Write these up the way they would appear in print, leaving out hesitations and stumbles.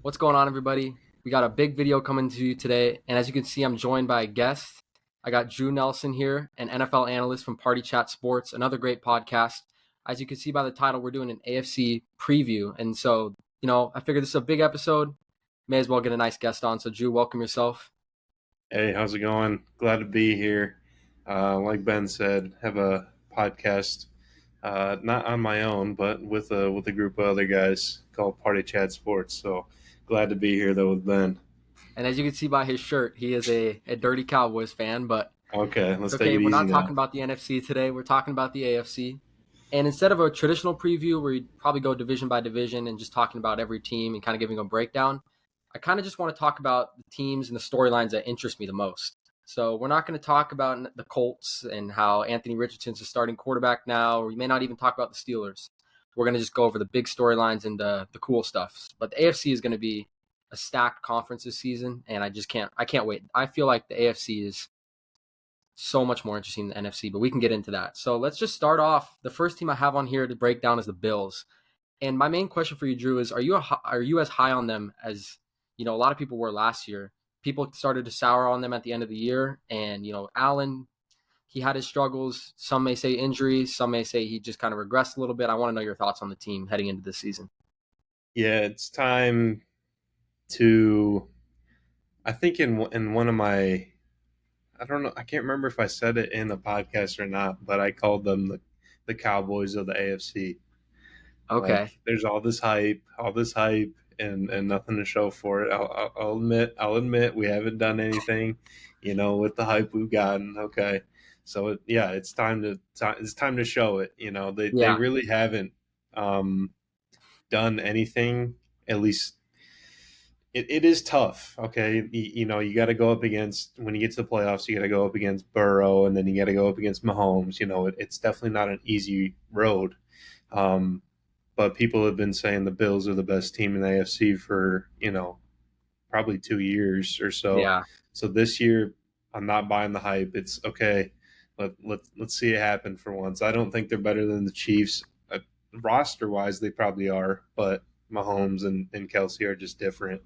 What's going on, everybody? We got a big video coming to you today, and as you can see, I'm joined by a guest. I got Drew Nelson here, an NFL analyst from Party Chat Sports, another great podcast. As you can see by the title, we're doing an AFC preview, and so, I figured this is a big episode. May as well get a nice guest on. So, Drew, welcome yourself. Hey, how's it going? Glad to be here. Like Ben said, have a podcast, not on my own, but with a group of other guys called Party Chat Sports. So glad to be here though with Ben. And as you can see by his shirt, he is a Dirty Cowboys fan, but Okay, it's let's take okay. it We're easy not now. talking about the NFC today. We're talking about the AFC. And instead of a traditional preview where you probably go division by division and just talking about every team and kind of giving a breakdown, I kind of just want to talk about the teams and the storylines that interest me the most. So we're not going to talk about the Colts and how Anthony Richardson's a starting quarterback now, or we may not even talk about the Steelers. We're going to just go over the big storylines and the cool stuff. But the AFC is going to be a stacked conference this season, and I can't wait. I feel like the AFC is so much more interesting than the NFC, but we can get into that. So let's just start off. The first team I have on here to break down is the Bills. And my main question for you, Drew, is are you as high on them as a lot of people were last year? People started to sour on them at the end of the year, and Allen, he had his struggles. Some may say injuries, some may say he just kind of regressed a little bit. I want to know your thoughts on the team heading into this season. Yeah, it's time to. I think in one of my, I don't know, I can't remember if I said it in the podcast or not, but I called them the Cowboys of the AFC. Okay. Like there's all this hype, and nothing to show for it. I'll admit we haven't done anything, with the hype we've gotten. Okay, so yeah, it's time to show it. They Yeah. really haven't done anything. At least it is tough. Okay, you got to go up against when you get to the playoffs. You got to go up against Burrow, and then you got to go up against Mahomes. It's definitely not an easy road. Um, but people have been saying the Bills are the best team in the AFC for probably 2 years or so. Yeah. So this year, I'm not buying the hype. It's okay. Let's see it happen for once. I don't think they're better than the Chiefs. Roster wise, they probably are, but Mahomes and Kelsey are just different,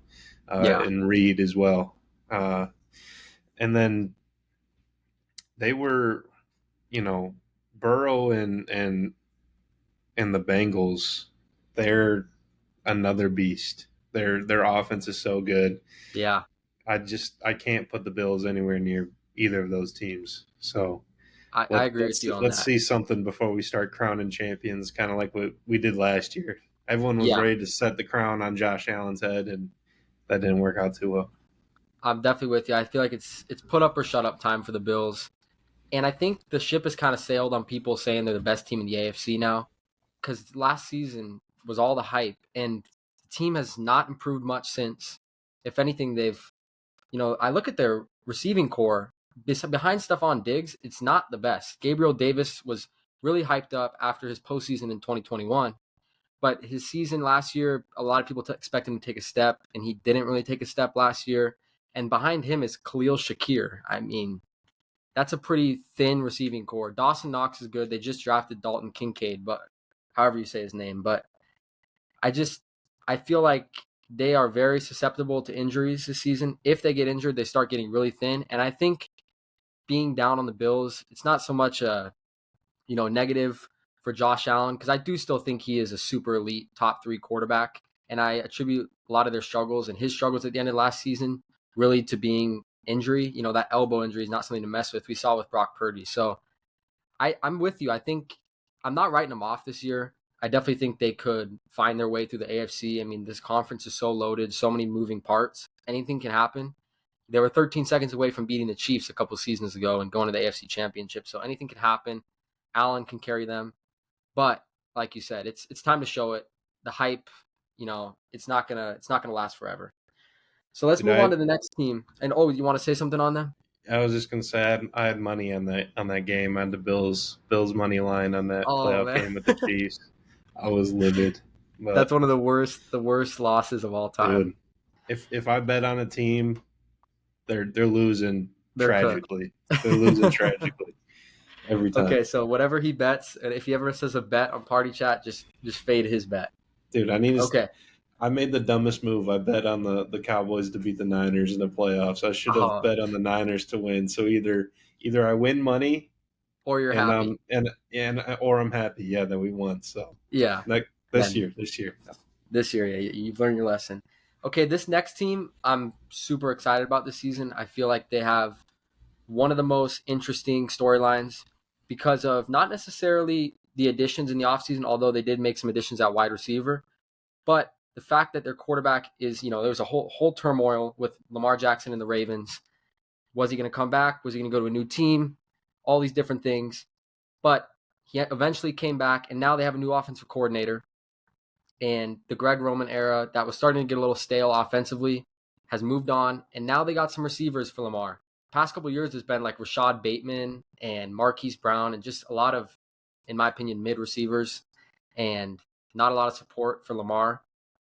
Yeah. and Reed as well. And then they were, Burrow and the Bengals, they're another beast. Their offense is so good. Yeah. I can't put the Bills anywhere near either of those teams. So I agree with you on let's that. see something before we start crowning champions, kind of like what we did last year. Everyone was Yeah. ready to set the crown on Josh Allen's head, and that didn't work out too well. I'm definitely with you. I feel like it's put up or shut up time for the Bills. And I think the ship has kind of sailed on people saying they're the best team in the AFC now, because last season was all the hype, and the team has not improved much since. If anything, I look at their receiving core behind Stephon Diggs, it's not the best. Gabriel Davis was really hyped up after his postseason in 2021, but his season last year, a lot of people expect him to take a step, and he didn't really take a step last year. And behind him is Khalil Shakir. I mean, that's a pretty thin receiving core. Dawson Knox is good. They just drafted Dalton Kincaid, but however you say his name. But I just I feel like they are very susceptible to injuries this season. If they get injured, they start getting really thin. And I think being down on the Bills, it's not so much a negative for Josh Allen, because I do still think he is a super elite top 3 quarterback. And I attribute a lot of their struggles and his struggles at the end of last season really to being injury. That elbow injury is not something to mess with. We saw with Brock Purdy. So I'm with you. I think I'm not writing them off this year. I definitely think they could find their way through the AFC. I mean, this conference is so loaded, so many moving parts. Anything can happen. They were 13 seconds away from beating the Chiefs a couple seasons ago and going to the AFC Championship. So anything can happen. Allen can carry them. But like you said, it's time to show it. The hype, it's not gonna last forever. So let's Dude, move on to the next team. And you want to say something on them? I was just gonna say I had money on that game, on the Bills money line on that Oh playoff man, game with the Chiefs. I was livid, that's but one of the worst losses of all time. dude, if I bet on a team, they're losing They're cooked. tragically. They're losing tragically every time. Okay, so whatever he bets, and if he ever says a bet on Party Chat, just fade his bet. Dude, I need to. Okay. I made the dumbest move. I bet on the Cowboys to beat the Niners in the playoffs. I should have uh, bet on the Niners to win. So either I win money or you're and happy. or I'm happy. Yeah, that we won. So Yeah. like Yeah. this year. This year, yeah, you've learned your lesson. Okay, this next team, I'm super excited about this season. I feel like they have one of the most interesting storylines because of not necessarily the additions in the offseason, although they did make some additions at wide receiver, but the fact that their quarterback is, there was a whole turmoil with Lamar Jackson and the Ravens. Was he going to come back? Was he going to go to a new team? All these different things. But he eventually came back, and now they have a new offensive coordinator. And the Greg Roman era that was starting to get a little stale offensively has moved on, and now they got some receivers for Lamar. Past couple of years has been like Rashad Bateman and Marquise Brown, and just a lot of, in my opinion, mid receivers, and not a lot of support for Lamar.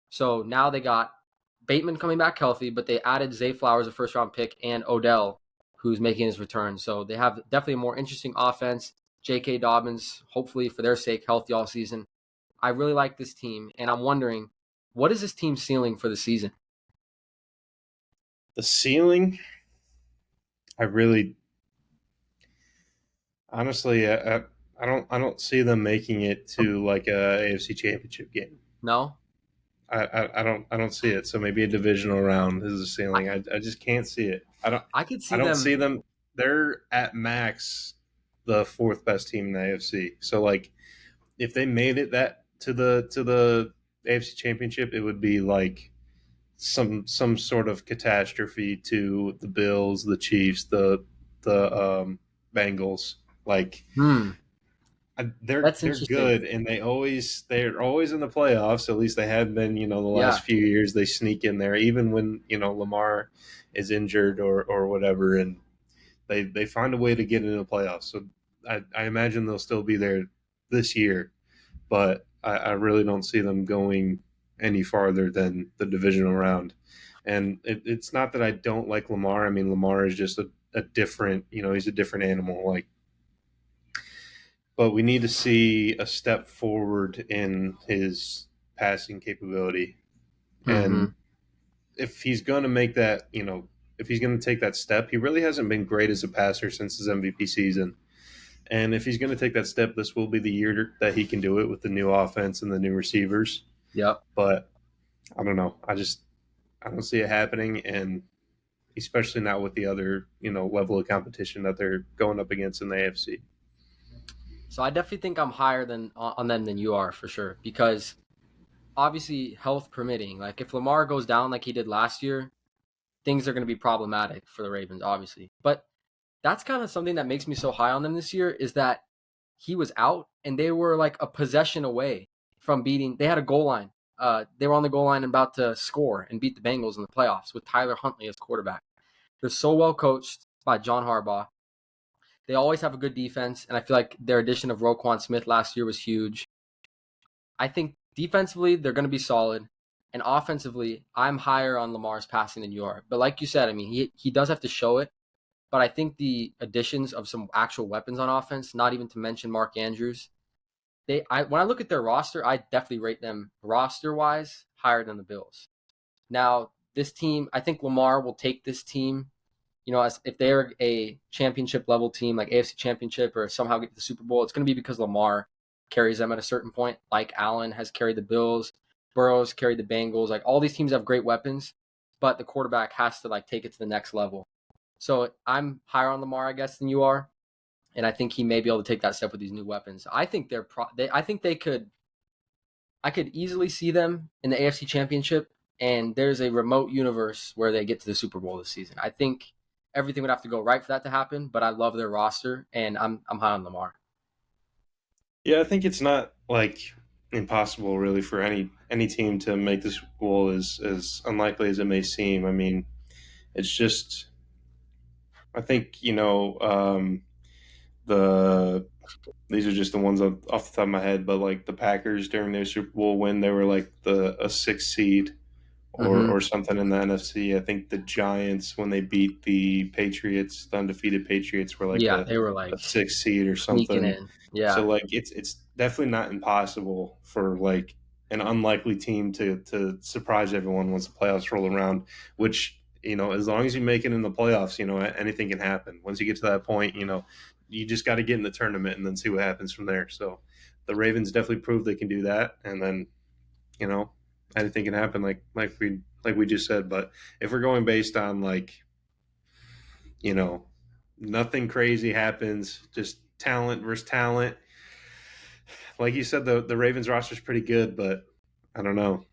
So now they got Bateman coming back healthy, but they added Zay Flowers, a first round pick, and Odell, who's making his return. So they have definitely a more interesting offense. J.K. Dobbins, hopefully for their sake, healthy all season. I really like this team, and I'm wondering, what is this team's ceiling for the season? The ceiling, I really honestly, I don't see them making it to like a AFC Championship game. No, I don't see it. So maybe a divisional round is the I ceiling. I just can't see it. I don't I could I see don't see them. them. They're at max the fourth best team in the AFC. So like if they made it that to the AFC Championship, it would be like some sort of catastrophe to the Bills, the Chiefs, the Bengals. Like Hmm, that's they're interesting. good, and they're always in the playoffs. At least they have been. The last Yeah, few years they sneak in there, even when Lamar is injured or whatever, and they find a way to get into the playoffs. So I imagine they'll still be there this year, but I really don't see them going any farther than the divisional round. And it's not that I don't like Lamar. I mean, Lamar is just a different, he's a different animal. Like, but we need to see a step forward in his passing capability. hmm, And if he's going to make that, if he's going to take that step, he really hasn't been great as a passer since his MVP season. And if he's going to take that step, this will be the year that he can do it with the new offense and the new receivers. yep. But I don't know. I don't see it happening, and especially not with the other level of competition that they're going up against in the AFC. So I definitely think I'm higher than on them than you are for sure, because obviously health permitting, like if Lamar goes down like he did last year, things are going to be problematic for the Ravens, obviously. But that's kind of something that makes me so high on them this year is that he was out and they were like a possession away from beating. They had a goal line. They were on the goal line and about to score and beat the Bengals in the playoffs with Tyler Huntley as quarterback. They're so well coached by John Harbaugh. They always have a good defense, and I feel like their addition of Roquan Smith last year was huge. I think defensively they're going to be solid, and offensively I'm higher on Lamar's passing than you are. But like you said, I mean he does have to show it. But I think the additions of some actual weapons on offense, not even to mention Mark Andrews, when I look at their roster, I definitely rate them roster wise higher than the Bills. Now, this team, I think Lamar will take this team, as if they're a championship level team, like AFC championship or somehow get to the Super Bowl, it's going to be because Lamar carries them at a certain point, like Allen has carried the Bills, Burrow's carried the Bengals. Like all these teams have great weapons, but the quarterback has to like take it to the next level. So I'm higher on Lamar, I guess, than you are, and I think he may be able to take that step with these new weapons. I think I think they could. I could easily see them in the AFC Championship, and there's a remote universe where they get to the Super Bowl this season. I think everything would have to go right for that to happen, but I love their roster, and I'm high on Lamar. Yeah, I think it's not like impossible really for any team to make this goal as unlikely as it may seem. I mean, it's just I think the these are just the ones off the top of my head, but like the Packers during their Super Bowl win, they were like a sixth seed Mm-hmm. or something in the NFC. I think the Giants when they beat the Patriots, the undefeated Patriots, were like Yeah, a, they were a like sixth seed or sneaking something. in. So Yeah. like it's definitely not impossible for like an unlikely team to surprise everyone once the playoffs roll around. Which, as long as you make it in the playoffs, anything can happen. Once you get to that point, you just got to get in the tournament and then see what happens from there. So the Ravens definitely proved they can do that, and then you know anything can happen, like we just said. But if we're going based on you know nothing crazy happens, just talent versus talent. Like you said, the Ravens roster is pretty good, but I don't know.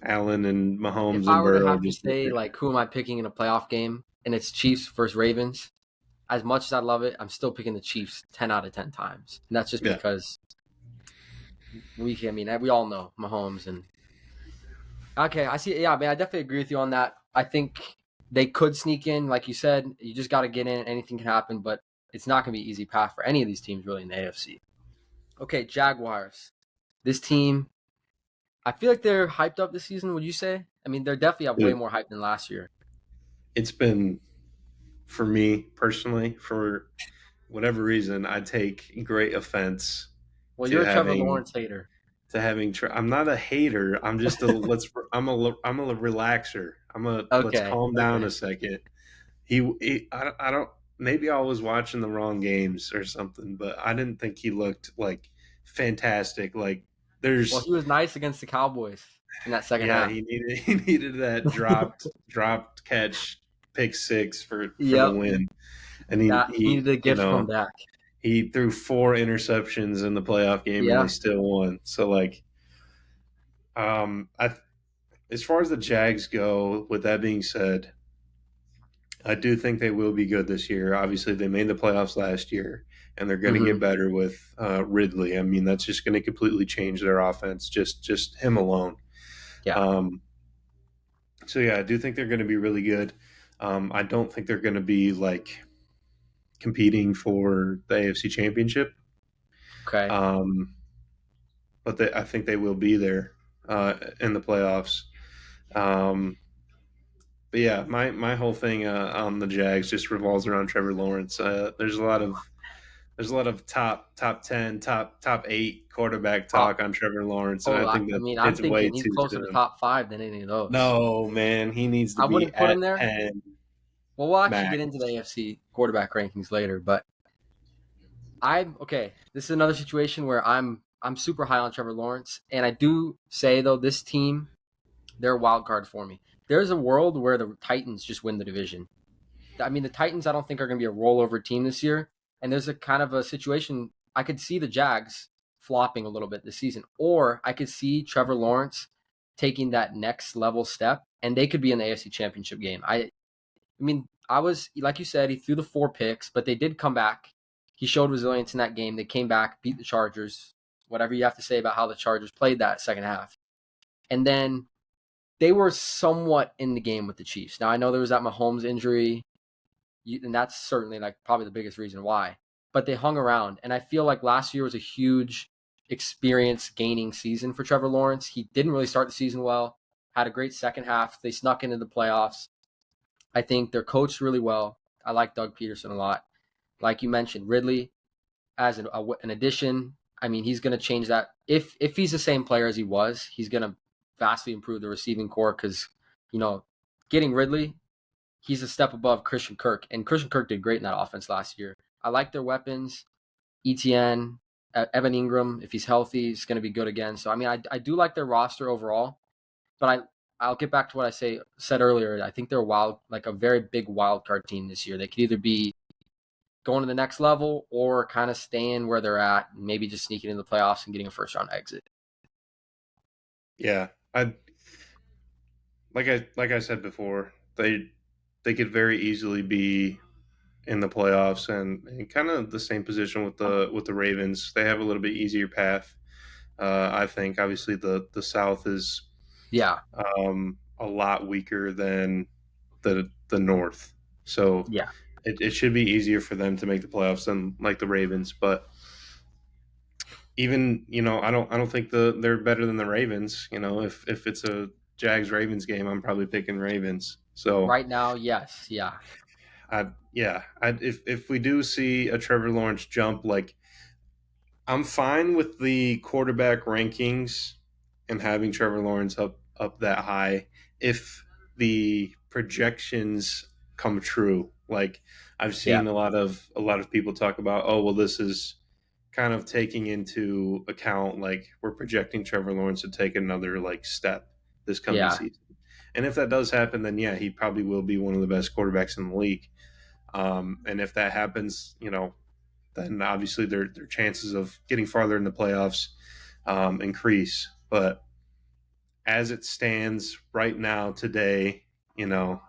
Allen and If Mahomes I and were to Burrow have to just say like who am I picking in a playoff game and it's Chiefs versus Ravens, as much as I love it, I'm still picking the Chiefs 10 out of 10 times. And that's just yeah. because we all know Mahomes and okay, I see. Yeah, I mean, I definitely agree with you on that. I think they could sneak in, like you said. You just got to get in. Anything can happen, but it's not going to be an easy path for any of these teams really in the AFC. Okay, Jaguars. This team, I feel like they're hyped up this season. Would you say? I mean, they're definitely have way Dude, more hype than last year. it's been, for me personally, for whatever reason, I take great offense Well, to you're a Trevor having Lawrence hater. I'm not a hater. I'm just a I'm a relaxer. Let's Okay, calm down okay. a second. I don't, maybe I was watching the wrong games or something, but I didn't think he looked like fantastic. Like Well, there's he was nice against the Cowboys in that second yeah, half. he needed that dropped catch pick six for the Yep, win. And that he needed a gift from Dak. he threw 4 interceptions in the playoff game and they Yeah. still won. So I as far as the Jags go, with that being said, I do think they will be good this year. Obviously, they made the playoffs last year, and they're going to Hmm. get better with Ridley. I mean, that's just going to completely change their offense, just him alone. Yeah. Um, so yeah, I do think they're going to be really good. I don't think they're going to be like competing for the AFC Championship, Okay. um, but I think they will be there in the playoffs. Um, but yeah, my whole thing on the Jags just revolves around Trevor Lawrence. There's a lot of top 10, top 8 quarterback Top. talk on Trevor Lawrence, and Oh, I I think I that mean, I'm it's way thinking he's too closer to soon. top five than any of those. No, man, he needs to I be wouldn't put at him there. 10 Well, we'll actually max. get into the AFC quarterback rankings later, but I'm okay. This is another situation where I'm super high on Trevor Lawrence, and I do say though this team they're a wild card for me. There's a world where the Titans just win the division. I mean, the Titans I don't think are going to be a rollover team this year, and there's a kind of a situation I could see the Jags flopping a little bit this season, or I could see Trevor Lawrence taking that next level step, and they could be in the AFC Championship game. I mean, I was like you said, he threw the 4 picks, but they did come back. He showed resilience in that game. They came back, beat the Chargers. Whatever you have to say about how the Chargers played that second half, and then they were somewhat in the game with the Chiefs. Now I know there was that Mahomes injury, and that's certainly like probably the biggest reason why. But they hung around, and I feel like last year was a huge experience gaining season for Trevor Lawrence. He didn't really start the season well. Had a great second half. They snuck into the playoffs. I think they're coached really well. I like Doug Peterson a lot. Like you mentioned, Ridley as an addition. I mean, he's going to change that. If he's the same player as he was, he's going to vastly improve the receiving core because, you know, getting Ridley, he's a step above Christian Kirk, and Christian Kirk did great in that offense last year. I like their weapons. ETN, Evan Ingram, if he's healthy, is going to be good again. So I mean, I do like their roster overall, but I'll get back to what I said earlier. I think they're a very big wild card team this year. They could either be going to the next level or kind of staying where they're at, and maybe just sneaking in the playoffs and getting a first round exit. Yeah, I like I said before, they could very easily be in the playoffs and kind of the same position with the Ravens. They have a little bit easier path. I think obviously the South is Yeah, a lot weaker than the North, so yeah. it should be easier for them to make the playoffs than like the Ravens. But even I don't think they're better than the Ravens. If it's a Jags Ravens game, I'm probably picking Ravens. So Right now, yes, yeah. if we do see a Trevor Lawrence jump, like I'm fine with the quarterback rankings and having Trevor Lawrence up that high if the projections come true. Like I've Yeah, seen a lot of people talk about, oh well, this is kind of taking into account like we're projecting Trevor Lawrence to take another like step this coming yeah, season. And if that does happen, then yeah, he probably will be one of the best quarterbacks in the league. And if that happens, then obviously their chances of getting farther in the playoffs increase. But as it stands right now, today, you know,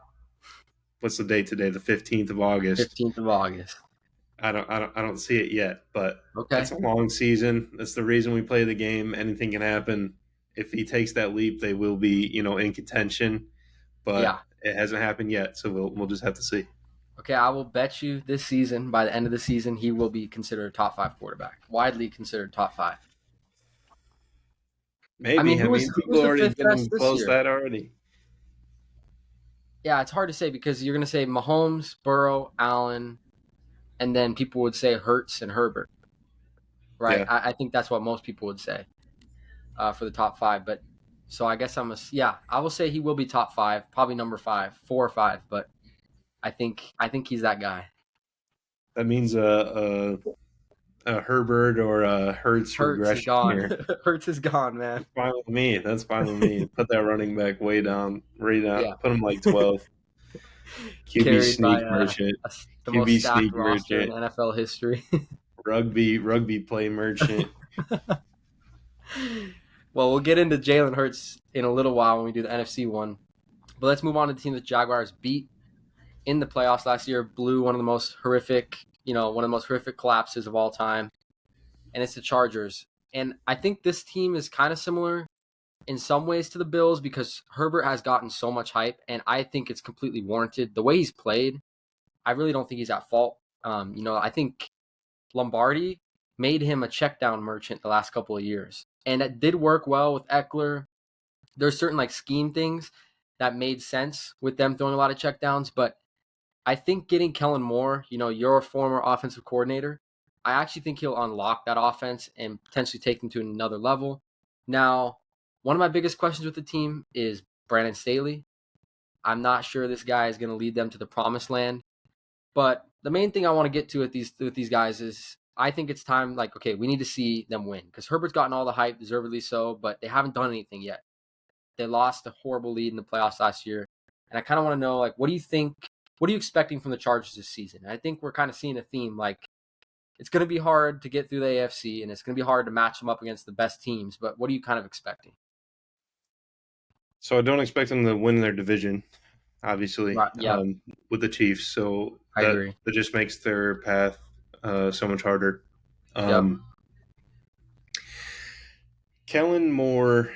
what's the date today? The 15th of August. 15th of August. I don't see it yet, but it's Okay. a long season. That's the reason we play the game. Anything can happen. If he takes that leap, they will be, in contention, Yeah. but it hasn't happened yet, so we'll just have to see. Okay, I will bet you this season, by the end of the season, he will be considered a top five quarterback, widely considered top five. I mean, Maybe. I who mean, was people the already fifth best getting this close to year? that already. Yeah, it's hard to say because you're gonna say Mahomes, Burrow, Allen, and then people would say Hurts and Herbert, right? Yeah, I think that's what most people would say for the top five. But so I guess I will say he will be top five, probably number five, 4 or 5. But I think he's that guy. that means a Herbert or a Hertz Hurts is regression gone. here. Hurts is gone, man. That's fine with me. That's fine with me. Put that running back way down, right down. Yeah, Put him like 12. QB carried by sneak merchant. the most QB stacked sneak roster in merchant. NFL history. Rugby play merchant. Well, we'll get into Jalen Hurts in a little while when we do the NFC one. But let's move on to the team that Jaguars beat in the playoffs last year. Blew one of the most horrific collapses of all time, and it's the Chargers. And I think this team is kind of similar in some ways to the Bills because Herbert has gotten so much hype, and I think it's completely warranted. The way he's played, I really don't think he's at fault. I think Lombardi made him a check down merchant the last couple of years. And it did work well with Eckler. There's certain like scheme things that made sense with them throwing a lot of checkdowns, but I think getting Kellen Moore, you're a former offensive coordinator. I actually think he'll unlock that offense and potentially take them to another level. Now, one of my biggest questions with the team is Brandon Staley. I'm not sure this guy is going to lead them to the promised land. But the main thing I want to get to with these guys is I think it's time. Like, okay, we need to see them win because Herbert's gotten all the hype, deservedly so, but they haven't done anything yet. They lost a horrible lead in the playoffs last year, and I kind of want to know, like, what do you think? What are you expecting from the Chargers this season? I think we're kind of seeing a theme. Like, it's going to be hard to get through the AFC, and it's going to be hard to match them up against the best teams. But what are you kind of expecting? So I don't expect them to win their division, obviously, Right. Yeah, with the Chiefs. So I agree. that just makes their path so much harder. Yep. Um, Kellen Moore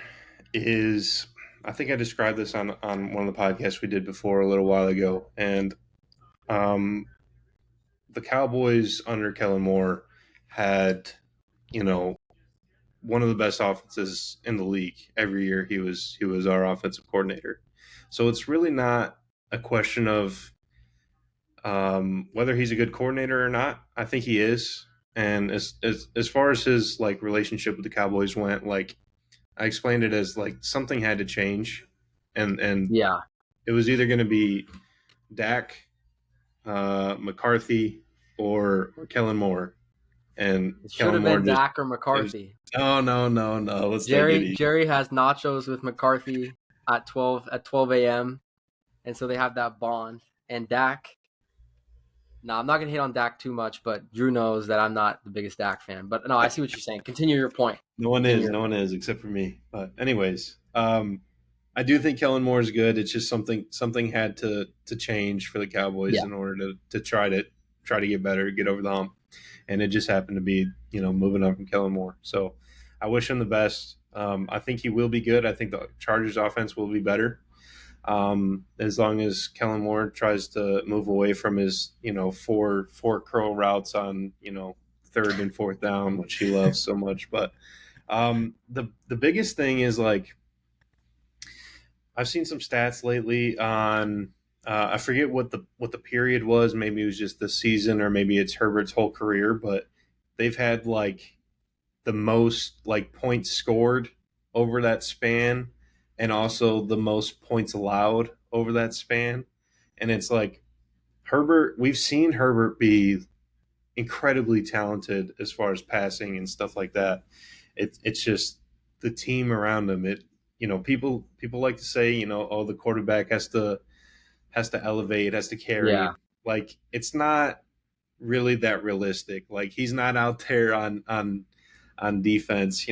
is, I think I described this on one of the podcasts we did before a little while ago, and um, the Cowboys under Kellen Moore had, you know, one of the best offenses in the league every year. He was our offensive coordinator, so it's really not a question of whether he's a good coordinator or not. I think he is, and as far as his like relationship with the Cowboys went, like I explained it as like something had to change, and Yeah. it was either going to be Dak, McCarthy, or Kellen Moore, and It should Kellen have Moore been just Dak or it was. McCarthy. Oh no no no! Let's take it Jerry easy. Jerry has nachos with McCarthy at 12 a.m. and so they have that bond. And Dak, no, I'm not gonna hit on Dak too much, but Drew knows that I'm not the biggest Dak fan. But no, I see what you're saying. Continue your point. No one Continue is, your no one point. is except for me. But anyways, I do think Kellen Moore is good. It's just something had to change for the Cowboys Yeah, in order to try to get better, get over the hump, and it just happened to be moving on from Kellen Moore. So I wish him the best. I think he will be good. I think the Chargers offense will be better. As long as Kellen Moore tries to move away from his, four curl routes on, third and fourth down, which he loves so much. But the biggest thing is like I've seen some stats lately on I forget what the period was. Maybe it was just the season, or maybe it's Herbert's whole career. But they've had like the most like points scored over that span and also the most points allowed over that span. And it's like Herbert, we've seen Herbert be incredibly talented as far as passing and stuff like that. It's just the team around him. People like to say, oh, the quarterback has to elevate, has to Yeah, carry. Like it's not really that realistic. Like he's not out there on defense,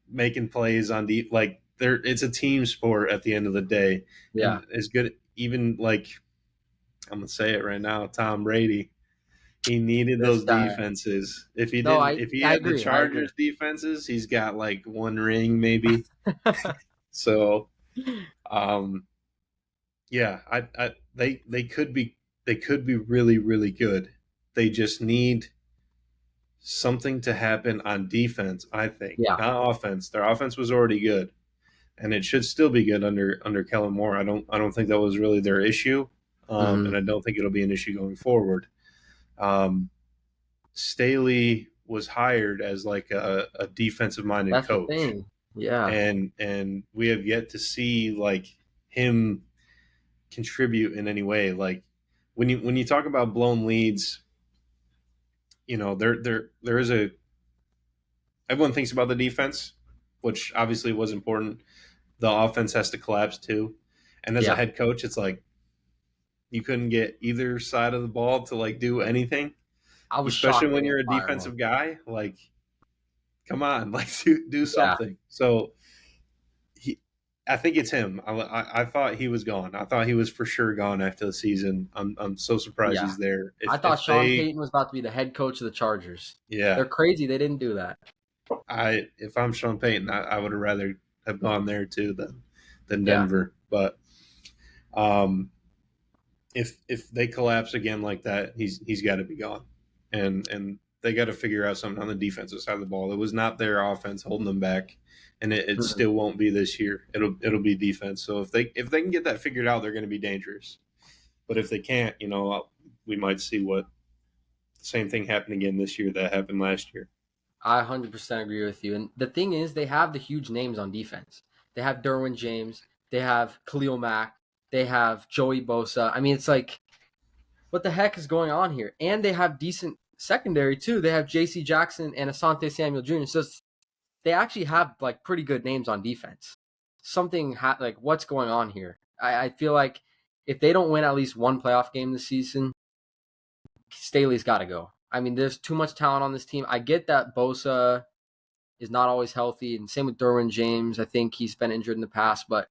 making plays on like there. It's a team sport at the end of the day, yeah. and as good even like I'm gonna say it right now, Tom Brady. He needed This those guy. defenses. No, If he I had the agree. I agree. Chargers defenses, he's got like one ring maybe. So, um, yeah, they could be really really good. They just need something to happen on defense. I think Yeah. not offense. Their offense was already good, and it should still be good under Kellen Moore. I don't think that was really their issue, Hmm. and I don't think it'll be an issue going forward. Um, Staley was hired as like a defensive minded That's the coach, thing. Yeah. and we have yet to see like him contribute in any way. Like when you talk about blown leads, there is a everyone thinks about the defense, which obviously was important. The offense has to collapse too, and as a Yeah. head coach, it's like you couldn't get either side of the ball to like do anything, I was especially shocked they when you're didn't a fire him. defensive guy. Like come on, like do Yeah. something. So he, I think it's him. I thought he was gone. I thought he was for sure gone after the season. I'm so surprised Yeah. he's there. I If thought if Sean they Payton was about to be the head coach of the Chargers. yeah, They're crazy. They didn't do that. if I'm Sean Payton, I would have rather have gone there too than Yeah. Denver. But um, if they collapse again like that, he's got to be gone, and they got to figure out something on the defensive side of the ball. It was not their offense holding them back, and it Mhm. still won't be this year. It'll be defense. So if they can get that figured out, they're going to be dangerous. But if they can't, we might see what the same thing happen again this year that happened last year. I 100% agree with you. And the thing is, they have the huge names on defense. They have Derwin James. They have Khalil Mack. They have Joey Bosa. I mean, it's like, what the heck is going on here? And they have decent secondary, too. They have J.C. Jackson and Asante Samuel Jr. So they actually have, like, pretty good names on defense. Like, what's going on here? I feel like if they don't win at least one playoff game this season, Staley's got to go. I mean, there's too much talent on this team. I get that Bosa is not always healthy, and same with Derwin James. I think he's been injured in the past, but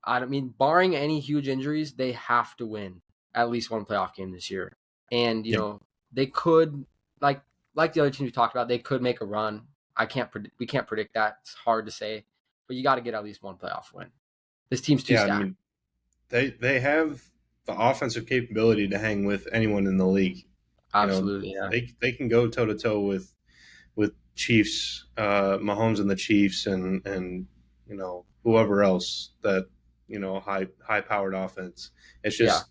I mean, barring any huge injuries, they have to win at least one playoff game this year. And Yeah, they could like the other teams we talked about, they could make a run. We can't predict that. It's hard to say, but you got to get at least one playoff win. This team's too yeah. I stacked. mean, they have the offensive capability to hang with anyone in the league. You know, Absolutely, yeah, they can go toe to toe with Chiefs, Mahomes and the Chiefs, and whoever else that high powered offense. It's yeah. just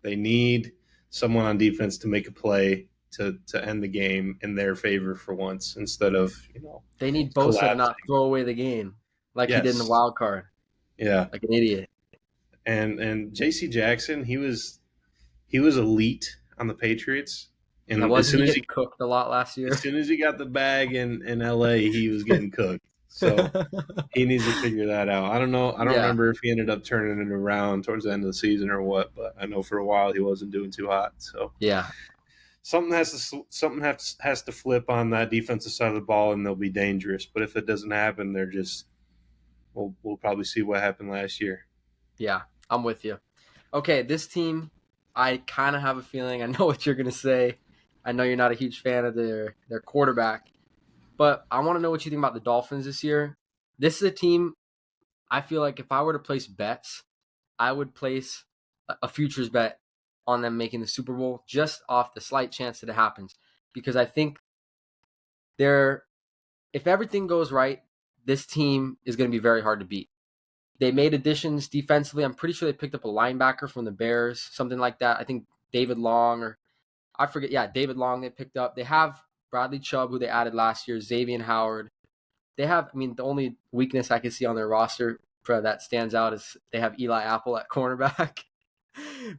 they need someone on defense to make a play to end the game in their favor for once instead of They need Bosa to collapsing. not throw away the game like he did in the Yes, wild card, yeah, like an idiot. and J.C. Jackson he was elite on the Patriots, Yeah, and as wasn't soon he as he getting cooked a lot last as year? soon as he got the bag in L.A., he was getting cooked. So he needs to figure that out. I don't know. I don't Yeah, remember if he ended up turning it around towards the end of the season or what, but I know for a while he wasn't doing too hot. So yeah, something has to flip on that defensive side of the ball, and they'll be dangerous. But if it doesn't happen, they're just we'll probably see what happened last year. yeah. I'm with you. Okay, this team, I kind of have a feeling I know what you're gonna say. I know you're not a huge fan of their quarterback, but I want to know what you think about the Dolphins this year. This is a team I feel like if I were to place bets, I would place a futures bet on them making the Super Bowl just off the slight chance that it happens, because I think they're if everything goes right, this team is going to be very hard to beat. They made additions defensively. I'm pretty sure they picked up a linebacker from the Bears, something like that. I think David Long, or I forget. Yeah, David Long they picked up. They have Bradley Chubb, who they added last year, Xavier Howard. they have. I mean, the only weakness I can see on their roster for that stands out is they have Eli Apple at cornerback.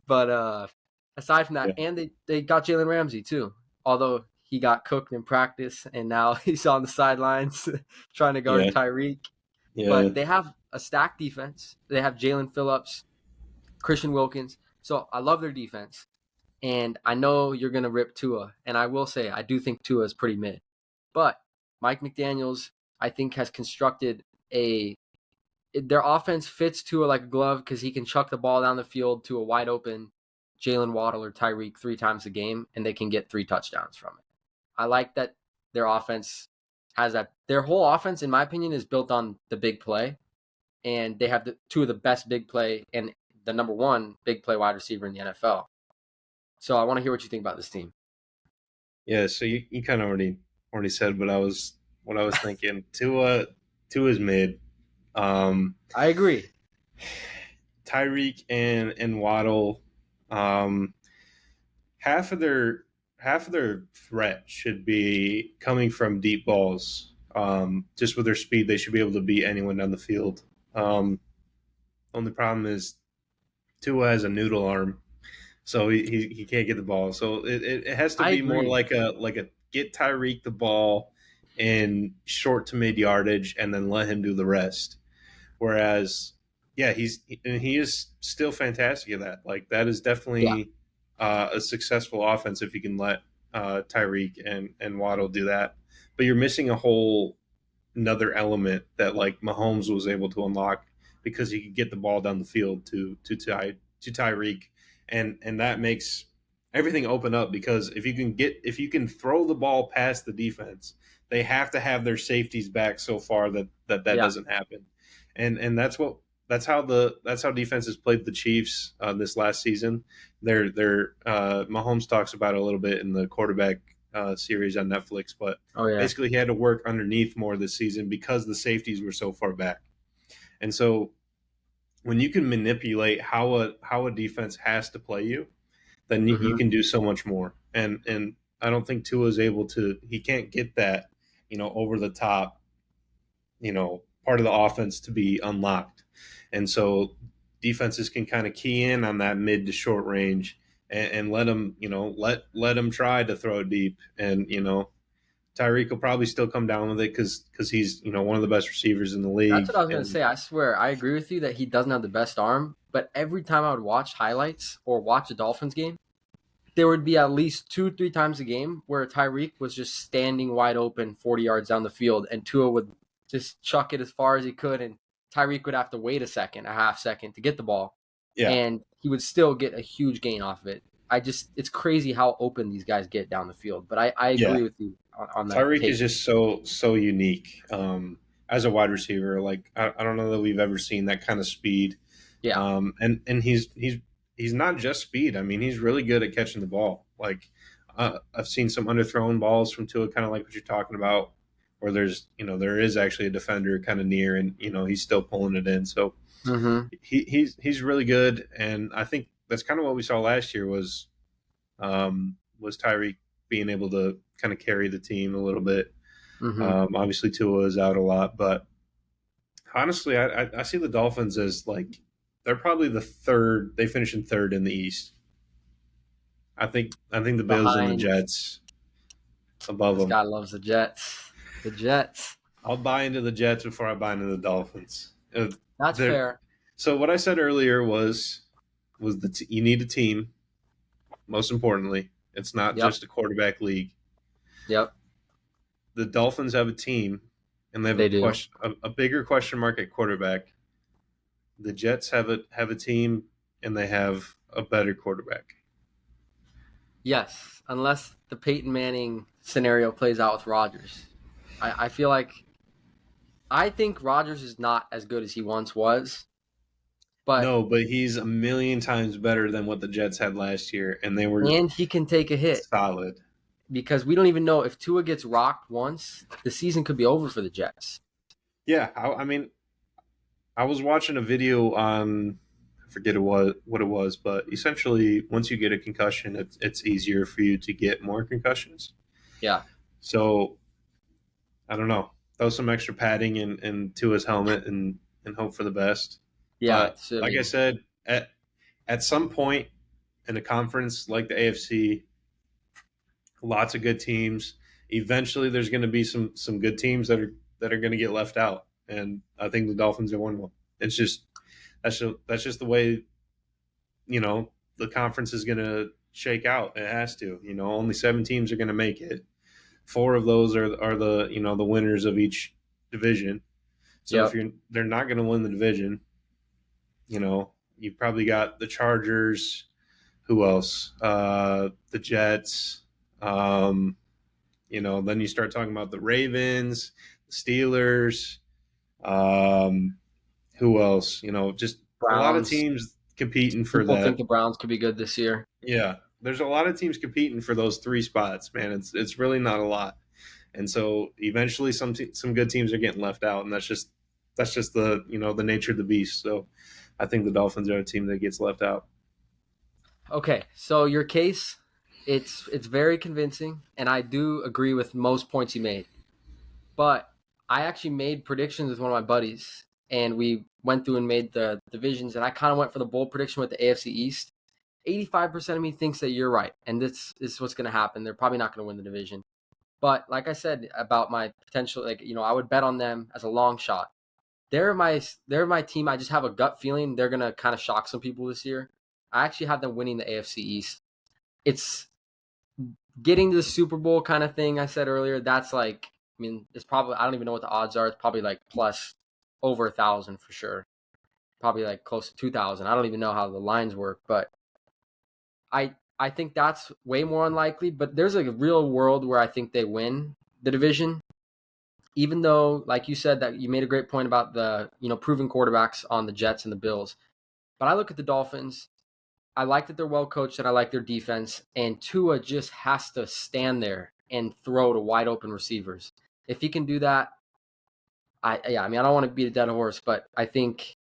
But aside from that, Yeah, and they got Jalen Ramsey too. Although he got cooked in practice, and now he's on the sidelines trying to guard yeah, Tyreek. yeah, But they have a stacked defense. They have Jalen Phillips, Christian Wilkins. So I love their defense. And I know you're going to rip Tua. And I will say, I do think Tua is pretty mid. But Mike McDaniels, I think, has constructed their offense fits Tua like a glove because he can chuck the ball down the field to a wide open Jalen Waddle or Tyreek 3 times a game, and they can get 3 touchdowns from it. I like that their offense has that. Their whole offense, in my opinion, is built on the big play, and they have two of the best big play and the number one big play wide receiver in the NFL. So I want to hear what you think about this team. yeah. So you kind of already said what I was thinking. Tua's mid. Um, I agree. Tyreek and Waddle, um, half of their half of their threat should be coming from deep balls. Just with their speed, they should be able to beat anyone down the field. Only problem is Tua has a noodle arm, so he can't get the ball. So it has to I be more agree. like a get Tyreek the ball in short to mid yardage, and then let him do the rest. Whereas, yeah, he is still fantastic at that. Like that is Yeah. definitely a successful offense if you can let Tyreek and Waddle do that. But you're missing a whole another element that like Mahomes was able to unlock because he could get the ball down the field to Tyreek, and that makes everything open up because if you can throw the ball past the defense, they have to have their safeties back so far that Yeah. doesn't happen, and that's how defenses played the Chiefs this last season. They're Mahomes talks about it a little bit in the quarterback series on Netflix, but Oh, yeah. basically he had to work underneath more this season because the safeties were so far back. And so when you can manipulate how a defense has to play you, then you Hmm. can do so much more. And I don't think Tua is able to. He can't get that over the top part of the offense to be unlocked. And so defenses can kind of key in on that mid to short range and let them let them try to throw it deep and Tyreek will probably still come down with it because he's one of the best receivers in the That's league. what I was going to And say. I swear, I agree with you that he doesn't have the best arm, but every time I would watch highlights or watch a Dolphins game, there would be at least 2, 3 times a game where Tyreek was just standing wide open 40 yards down the field, and Tua would just chuck it as far as he could, and Tyreek would have to wait a half second to get the ball, yeah, and he would still get a huge gain off of it. It's crazy how open these guys get down the field, but I yeah, agree with you on that Tyreek is take. just so unique as a wide receiver. Like I don't know that we've ever seen that kind of speed. Yeah. And he's not just speed. I mean, he's really good at catching the ball. Like I've seen some underthrown balls from Tua, kind of like what you're talking about, where there is actually a defender kind of near, and he's still pulling it in. So Mm-hmm. he's really good, and I think that's kind of what we saw last year was Tyreek being able to kind of carry the team a little bit. Mm-hmm. Obviously, Tua is out a lot, but honestly, I see the Dolphins as like they're probably the third. They finish in third in the East. I think the Bills and the Behind Jets above this them. guy loves the Jets. The Jets. I'll buy into the Jets before I buy into the Dolphins. That's They're, fair. so what I said earlier was you need a team. Most importantly, it's not Yep. just a quarterback league. Yep. The Dolphins have a team, and they have They do. a bigger question mark at quarterback. The Jets have a team, and they have a better quarterback. Yes, unless the Peyton Manning scenario plays out with Rodgers. I feel like I think Rodgers is not as good as he once was, but No, but he's a million times better than what the Jets had last year, and they were and he can take a hit solid. because we don't even know if Tua gets rocked once, the season could be over for the Jets. Yeah, I mean, I was watching a video on I forget what it was, but essentially, once you get a concussion, it's easier for you to get more concussions. Yeah. So I don't know. throw some extra padding into his helmet and hope for the best. Yeah, But so, I like I mean, said, at some point in a conference like the AFC, lots of good teams. Eventually, there's going to be some good teams that are going to get left out, and I think the Dolphins are one of them. It's just that's just the way the conference is going to shake out. It has to. Only 7 teams are going to make it. 4 of those are the the winners of each division. So if yep. they're not going to win the division, you've probably got the Chargers. Who else? The Jets. Um, then you start talking about the Ravens, the Steelers. Um, who else? Just a lot of Browns. teams competing for People that. think the Browns could be good this year. Yeah, there's a lot of teams competing for those 3 spots, man. It's really not a lot, and so eventually some good teams are getting left out, and that's just the the nature of the beast. So I think the Dolphins are a team that gets left out. Okay, so your case, it's very convincing, and I do agree with most points you made. But I actually made predictions with one of my buddies, and we went through and made the divisions, and I kind of went for the bold prediction with the AFC East. 85% of me thinks that you're right, and this is what's going to happen. They're probably not going to win the division. But like I said about my potential, I would bet on them as a long shot. They're my team. I just have a gut feeling they're going to kind of shock some people this year. I actually have them winning the AFC East. It's getting to the Super Bowl kind of thing I said earlier. That's like, I mean, it's probably, I don't even know what the odds are. It's probably like plus over 1,000 for sure. Probably like close to 2,000. I don't even know how the lines work, but I think that's way more unlikely. But there's a real world where I think they win the division, even though, like you said, that you made a great point about the proven quarterbacks on the Jets and the Bills. But I look at the Dolphins. I like that they're well coached and I like their defense. And Tua just has to stand there and throw to wide open receivers. If he can do that, I mean, I don't want to beat a dead horse, but I think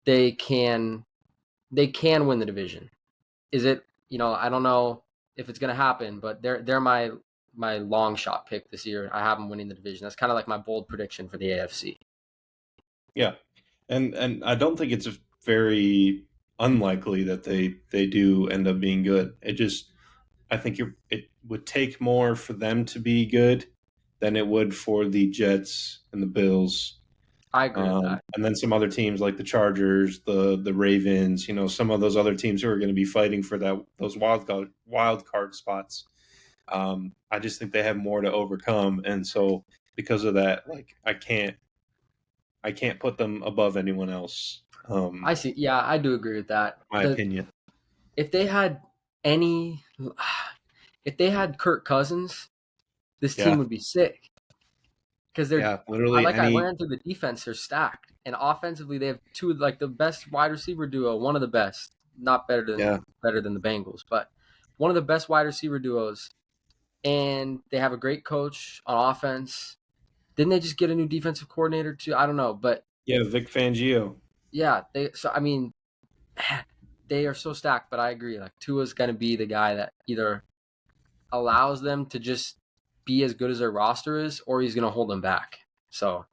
they can win the division. Is it? I don't know if it's going to happen, but they're my long shot pick this year. I have them winning the division. That's kind of like my bold prediction for the AFC. Yeah, and I don't think it's very unlikely that they do end up being good. I think it would take more for them to be good than it would for the Jets and the Bills, I agree with that. and then some other teams like the Chargers, the Ravens. Some of those other teams who are going to be fighting for those wild card spots. I just think they have more to overcome, and so because of that, like I can't put them above anyone else. I see. Yeah, I do agree with that. My opinion. If they had any, if they had Kirk Cousins, this team Yeah, would be sick because yeah. Literally I any. ran through the defense, they're stacked, and offensively they have two like the best wide receiver duo, one of the best, not Yeah, better than the Bengals, but one of the best wide receiver duos, and they have a great coach on offense. Didn't they just get a new defensive coordinator too? I don't know, but yeah. Vic Fangio. yeah, I mean, they are so stacked. But I agree, like Tua's gonna be the guy that either allows them to just be as good as their roster is, or he's gonna hold them back. So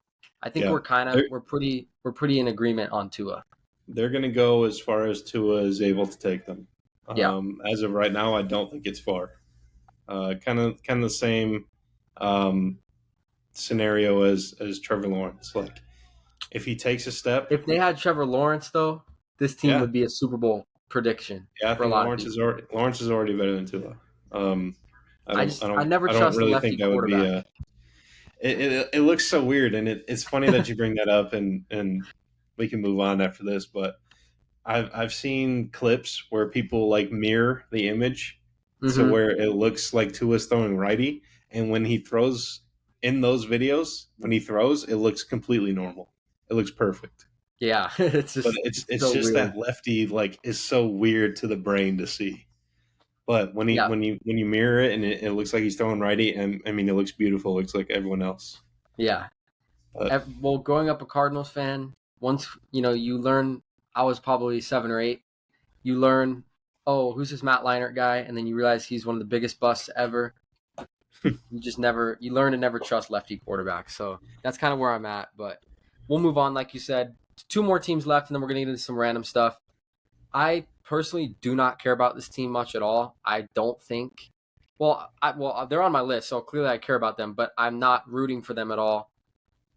I think Yeah, we're pretty in agreement on Tua. they're going to go as far as Tua is able to take them. Yeah. As of right now, I don't think it's far. Kind of the same um, scenario as Trevor Lawrence. Like if he takes a step, If they had Trevor Lawrence though, this team yeah, would be a Super Bowl prediction yeah. I for a think lot of people. Lawrence is already better than Tua. Um, I never I don't trust a really lefty think that would be quarterback. a. It looks so weird, and it's funny that you bring that up, and we can move on after this. But I've seen clips where people like mirror the image, so Hmm. where it looks like Tua's throwing righty, and when he throws in those videos, when he throws, it looks completely normal. It looks perfect. Yeah, But it's it's so just weird. that lefty like is so weird to the brain to see. But Yeah, when you mirror it and it looks like he's throwing righty, and I mean it looks beautiful. It looks like everyone else. yeah. But Well, growing up a Cardinals fan, once you learn, I was probably 7 or 8. You learn, oh, who's this Matt Leinart guy, and then you realize he's one of the biggest busts ever. You learn to never trust lefty quarterbacks. So that's kind of where I'm at. But we'll move on, like you said. Two more teams left, and then we're gonna get into some random stuff. I personally do not care about this team much at all. I don't think. Well, they're on my list, so clearly I care about them, but I'm not rooting for them at all.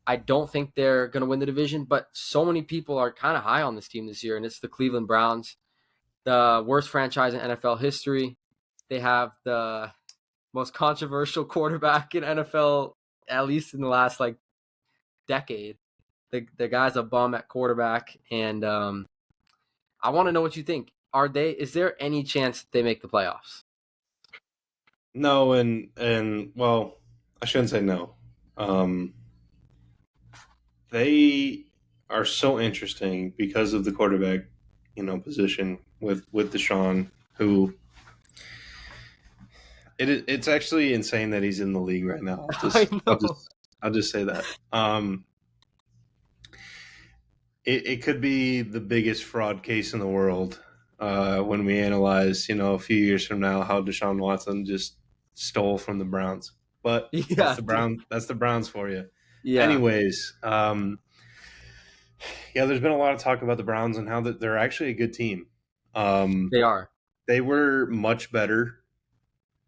I don't think they're going to win the division, but so many people are kind of high on this team this year, and it's the Cleveland Browns, the worst franchise in NFL history. They have the most controversial quarterback in NFL, at least in the last like decade. The guy's a bum at quarterback, and I want to know what you think. Is there any chance they make the playoffs? No, and well, I shouldn't say no. Um, they are so interesting because of the quarterback, position with Deshaun, who it's actually insane that he's in the league right now. I know. I'll just say that. It could be the biggest fraud case in the world when we analyze, a few years from now, how Deshaun Watson just stole from the Browns. But that's Yeah, the dude. Brown. That's the Browns for you. Yeah, Anyways, yeah, there's been a lot of talk about the Browns and how that they're actually a good team. Um, they are. they were much better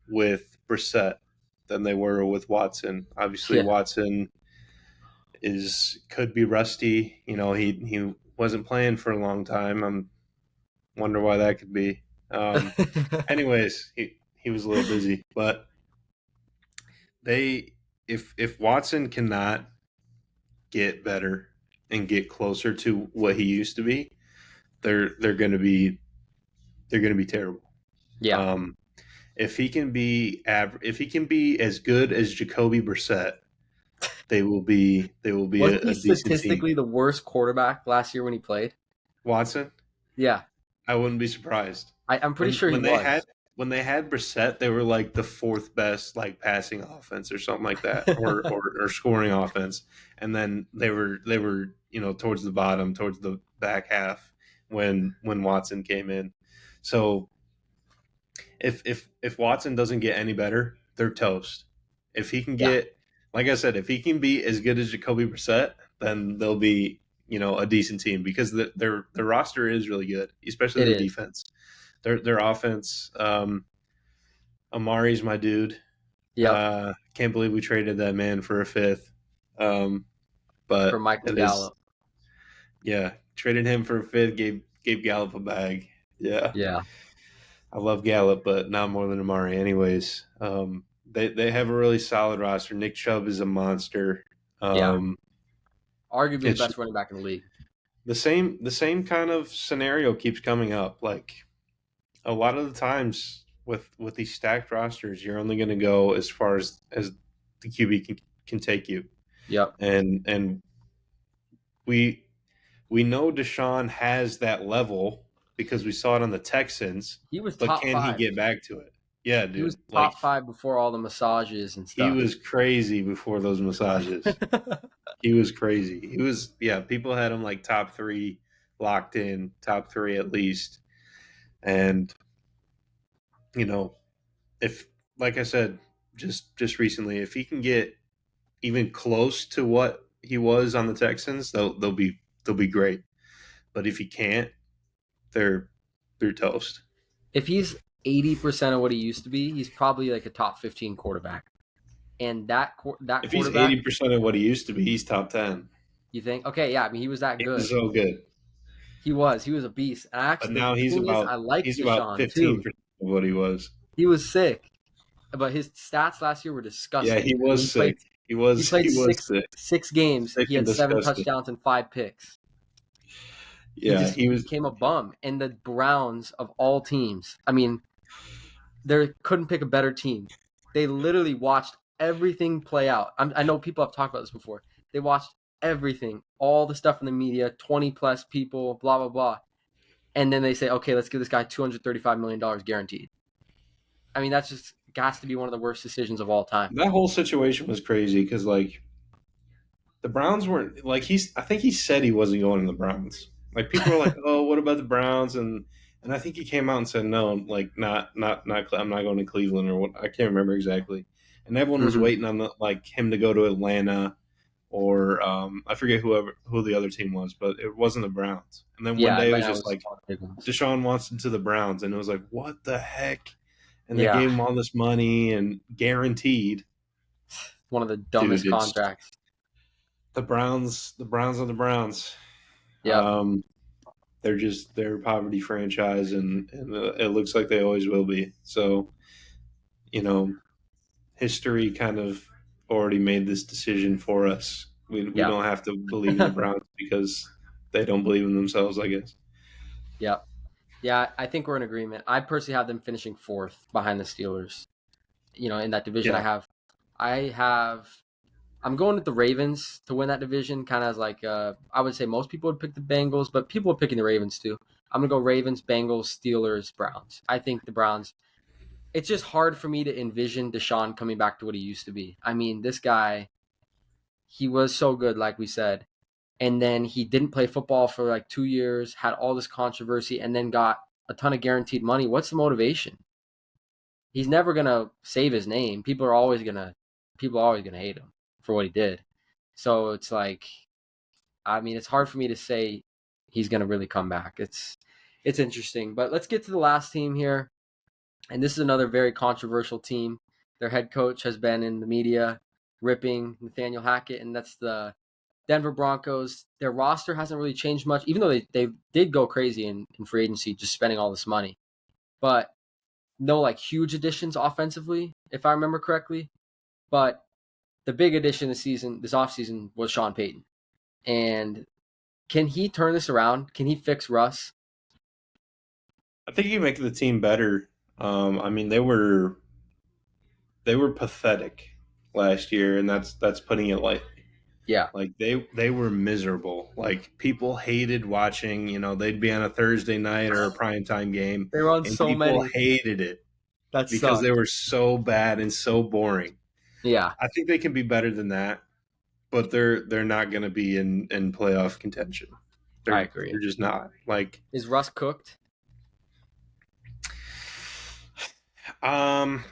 with Brissett than they were with Watson. Obviously, Yeah. Watson could be rusty. He wasn't playing for a long time. I'm wonder why that could be. Anyways, he was a little busy, but they if Watson cannot get better and get closer to what he used to be, they're going to be terrible. Yeah. Um, if he can be as good as Jacoby Brissett, they will be Wasn't he a decent team. statistically the worst quarterback last year when he played? Watson, Yeah. I wouldn't be surprised. I'm pretty when sure he when they had was. when they had Brissett, they were like the fourth best like passing offense or something like that, or scoring offense. And then they were towards the bottom, towards the back half when Watson came in. So if Watson doesn't get any better, they're toast. If he can Yeah, get, like I said, if he can be as good as Jacoby Brissett, then they'll be a decent team because their roster is really good, especially it the is. defense. Their offense. Amari's my dude. Yep. Can't believe we traded that man for a fifth. For But Michael it is, Gallup. yeah, traded him for a fifth. Gave Gallup a bag. Yeah, Yeah. I love Gallup, but not more than Amari. Anyways, they have a really solid roster. Nick Chubb is a monster. Yeah. Um, Arguably the it's best running back in the league. the same kind of scenario keeps coming up. Like a lot of the times with these stacked rosters, you're only going to go as far as the QB can take you. Yep. And we know Deshaun has that level because we saw it on the Texans, He was but top can he five. get back to it? Yeah, He was dude. Like top five before all the massages and he stuff. was crazy before those massages. He was crazy. He was, yeah, people had him like top 3 locked in, top 3 at least. And you know, if like I said just recently, if he can get even close to what he was on the Texans, they'll be great. But if he can't, they're toast. If he's 80% of what he used to be, he's probably like a top 15 quarterback. And that If he's quarterback, 80% of what he used to be, he's top 10. you think, okay, yeah, I mean, he was that He was good. so good. He was a beast. And I But actually, now the thing is, I like he's about Deshaun too. 15% of what he was. He was sick, but his stats last year were Yeah, he disgusting. I mean, was sick. He was he played he was six sick. six games. Sick He and had seven disgusting. touchdowns and 5 picks. He Yeah, just he was. became a bum. And the Browns of all teams, I mean, they couldn't pick a better team. They literally watched everything play out. I know people have talked about this before. They watched everything, all the stuff in the media, 20 plus people, blah blah blah, and then they say, okay, let's give this guy $235 million guaranteed. I mean, that's just got to be one of the worst decisions of all time. That whole situation was crazy because like the Browns weren't like I think he said he wasn't going to the Browns. Like people were like, "Oh, what about the Browns?" And I think he came out and said, "No, like not I'm not going to Cleveland or what I can't remember exactly." and everyone was Hmm. waiting on like him to go to Atlanta or I forget who the other team was, but it wasn't the Browns. And then one Yeah, day it was Atlanta just was like one of the big ones. Deshaun wants into the Browns, and it was like, what the heck? And they Yeah, gave him all this money and guaranteed, one of the dude. dumbest It's contracts. the Browns. The Browns are the Browns. Yep. Um, they're a poverty franchise, and it looks like they always will be. So you know, history kind of already made this decision for us. We Yep. don't have to believe in the Browns because they don't believe in themselves, I guess. Yep. Yeah, I think we're in agreement. I personally have them finishing fourth behind the Steelers. In that division, Yeah, I have, I'm going with the Ravens to win that division. Kind of as like, I would say most people would pick the Bengals, but people are picking the Ravens too. I'm gonna go Ravens, Bengals, Steelers, Browns. I think the Browns. It's just hard for me to envision Deshaun coming back to what he used to be. I mean, this guy, he was so good, like we said, and then he didn't play football for like 2 years, had all this controversy, and then got a ton of guaranteed money. What's the motivation? He's never gonna save his name. People are always gonna hate him for what he did. So it's like, I mean, it's hard for me to say he's gonna really come back. It's interesting. But let's get to the last team here. And this is another very controversial team. Their head coach has been in the media ripping Nathaniel Hackett, and that's the Denver Broncos. Their roster hasn't really changed much, even though they did go crazy in free agency, just spending all this money. But no like huge additions offensively, if I remember correctly. But the big addition this offseason was Sean Payton. And can he turn this around? Can he fix Russ? I think you make the team better. I mean, they were pathetic last year, and that's putting it lightly. Yeah. Like they were miserable. Like people hated watching. They'd be on a Thursday night or a primetime game, They were on and so people many. hated it That because they sucked. were so bad and so boring. Yeah, I think they can be better than that, but they're not going to be in playoff contention. I They're agree. just not. Like Is Russ cooked? um,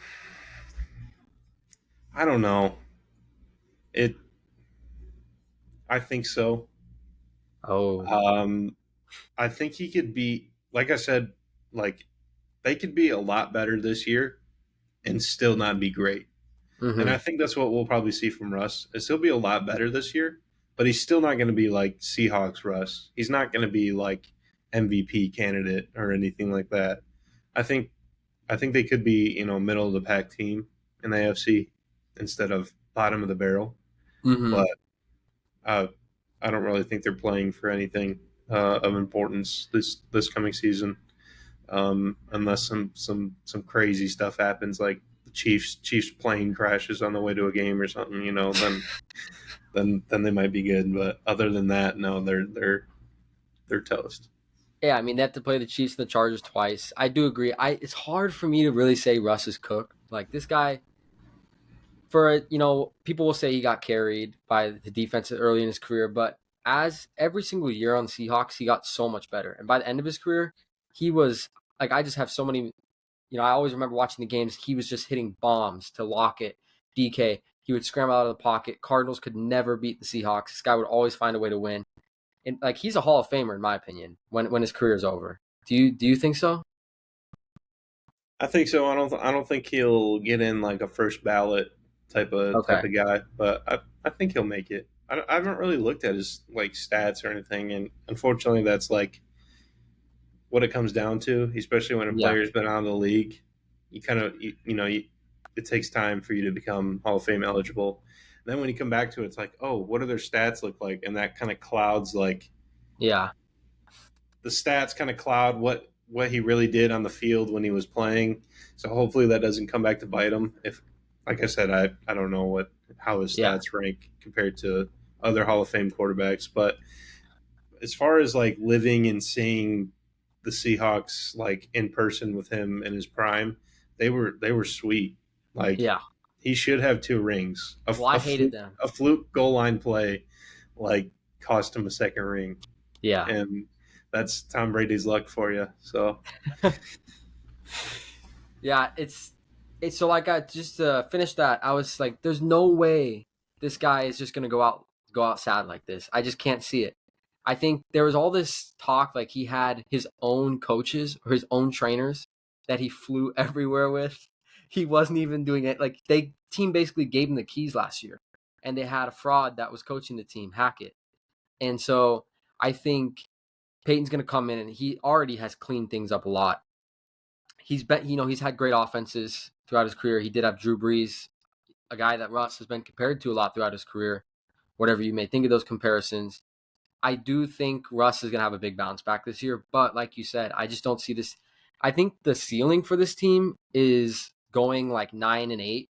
I don't know. It. I think so. Oh. Um, I think he could be. Like I said, like they could be a lot better this year and still not be great. And Mm-hmm. I think that's what we'll probably see from Russ. Is he'll be a lot better this year, but he's still not going to be like Seahawks Russ. He's not going to be like MVP candidate or anything like that. I think I think they could be middle of the pack team in the AFC instead of bottom of the barrel. Mm-hmm. But uh, I don't really think they're playing for anything of importance this coming season, unless some crazy stuff happens, like the Chiefs plane crashes on the way to a game or something. Then they might be good. But other than that, no, they're toast. Yeah, I mean they have to play the Chiefs and the Chargers twice. I do agree. It's hard for me to really say Russ is cooked. Like this guy, people will say he got carried by the defense early in his career, but as every single year on the Seahawks, he got so much better. And by the end of his career, he was like, I just have so many. I always remember watching the games. He was just hitting bombs to Lockett, DK. He would scramble out of the pocket. Cardinals could never beat the Seahawks. This guy would always find a way to win. And like he's a Hall of Famer in my opinion. When his career is over, do you think so? I think so. I don't think he'll get in like a first ballot type Okay. of guy, but I think he'll make it. I haven't really looked at his like stats or anything, and unfortunately, that's like what it comes down to. Especially when a Yeah. player's been out of the league, you kind of it takes time for you to become Hall of Fame eligible. And then when you come back to it, it's like, oh, what do their stats look like? And that kind of clouds like Yeah. the stats kind of cloud what he really did on the field when he was playing. So hopefully that doesn't come back to bite him. If, like I said, I don't know how his Yeah. stats rank compared to other Hall of Fame quarterbacks, but as far as like living and seeing the Seahawks like in person with him in his prime, they were sweet. Like Yeah. he should have two rings. A, Well, I a hated fluke them. a fluke goal line play like cost him a second ring, Yeah. and that's Tom Brady's luck for you. So Yeah. So like I just finished that. I was like, there's no way this guy is just gonna go out sad like this. I just can't see it. I think there was all this talk like he had his own coaches or his own trainers that he flew everywhere with. He wasn't even doing it. Like they team basically gave him the keys last year, and they had a fraud that was coaching the team, Hackett. And so I think Peyton's gonna come in and he already has cleaned things up a lot. He's had great offenses throughout his career. He did have Drew Brees, a guy that Russ has been compared to a lot throughout his career. Whatever you may think of those comparisons, I do think Russ is going to have a big bounce back this year. But like you said, I just don't see this. I think the ceiling for this team is going like 9-8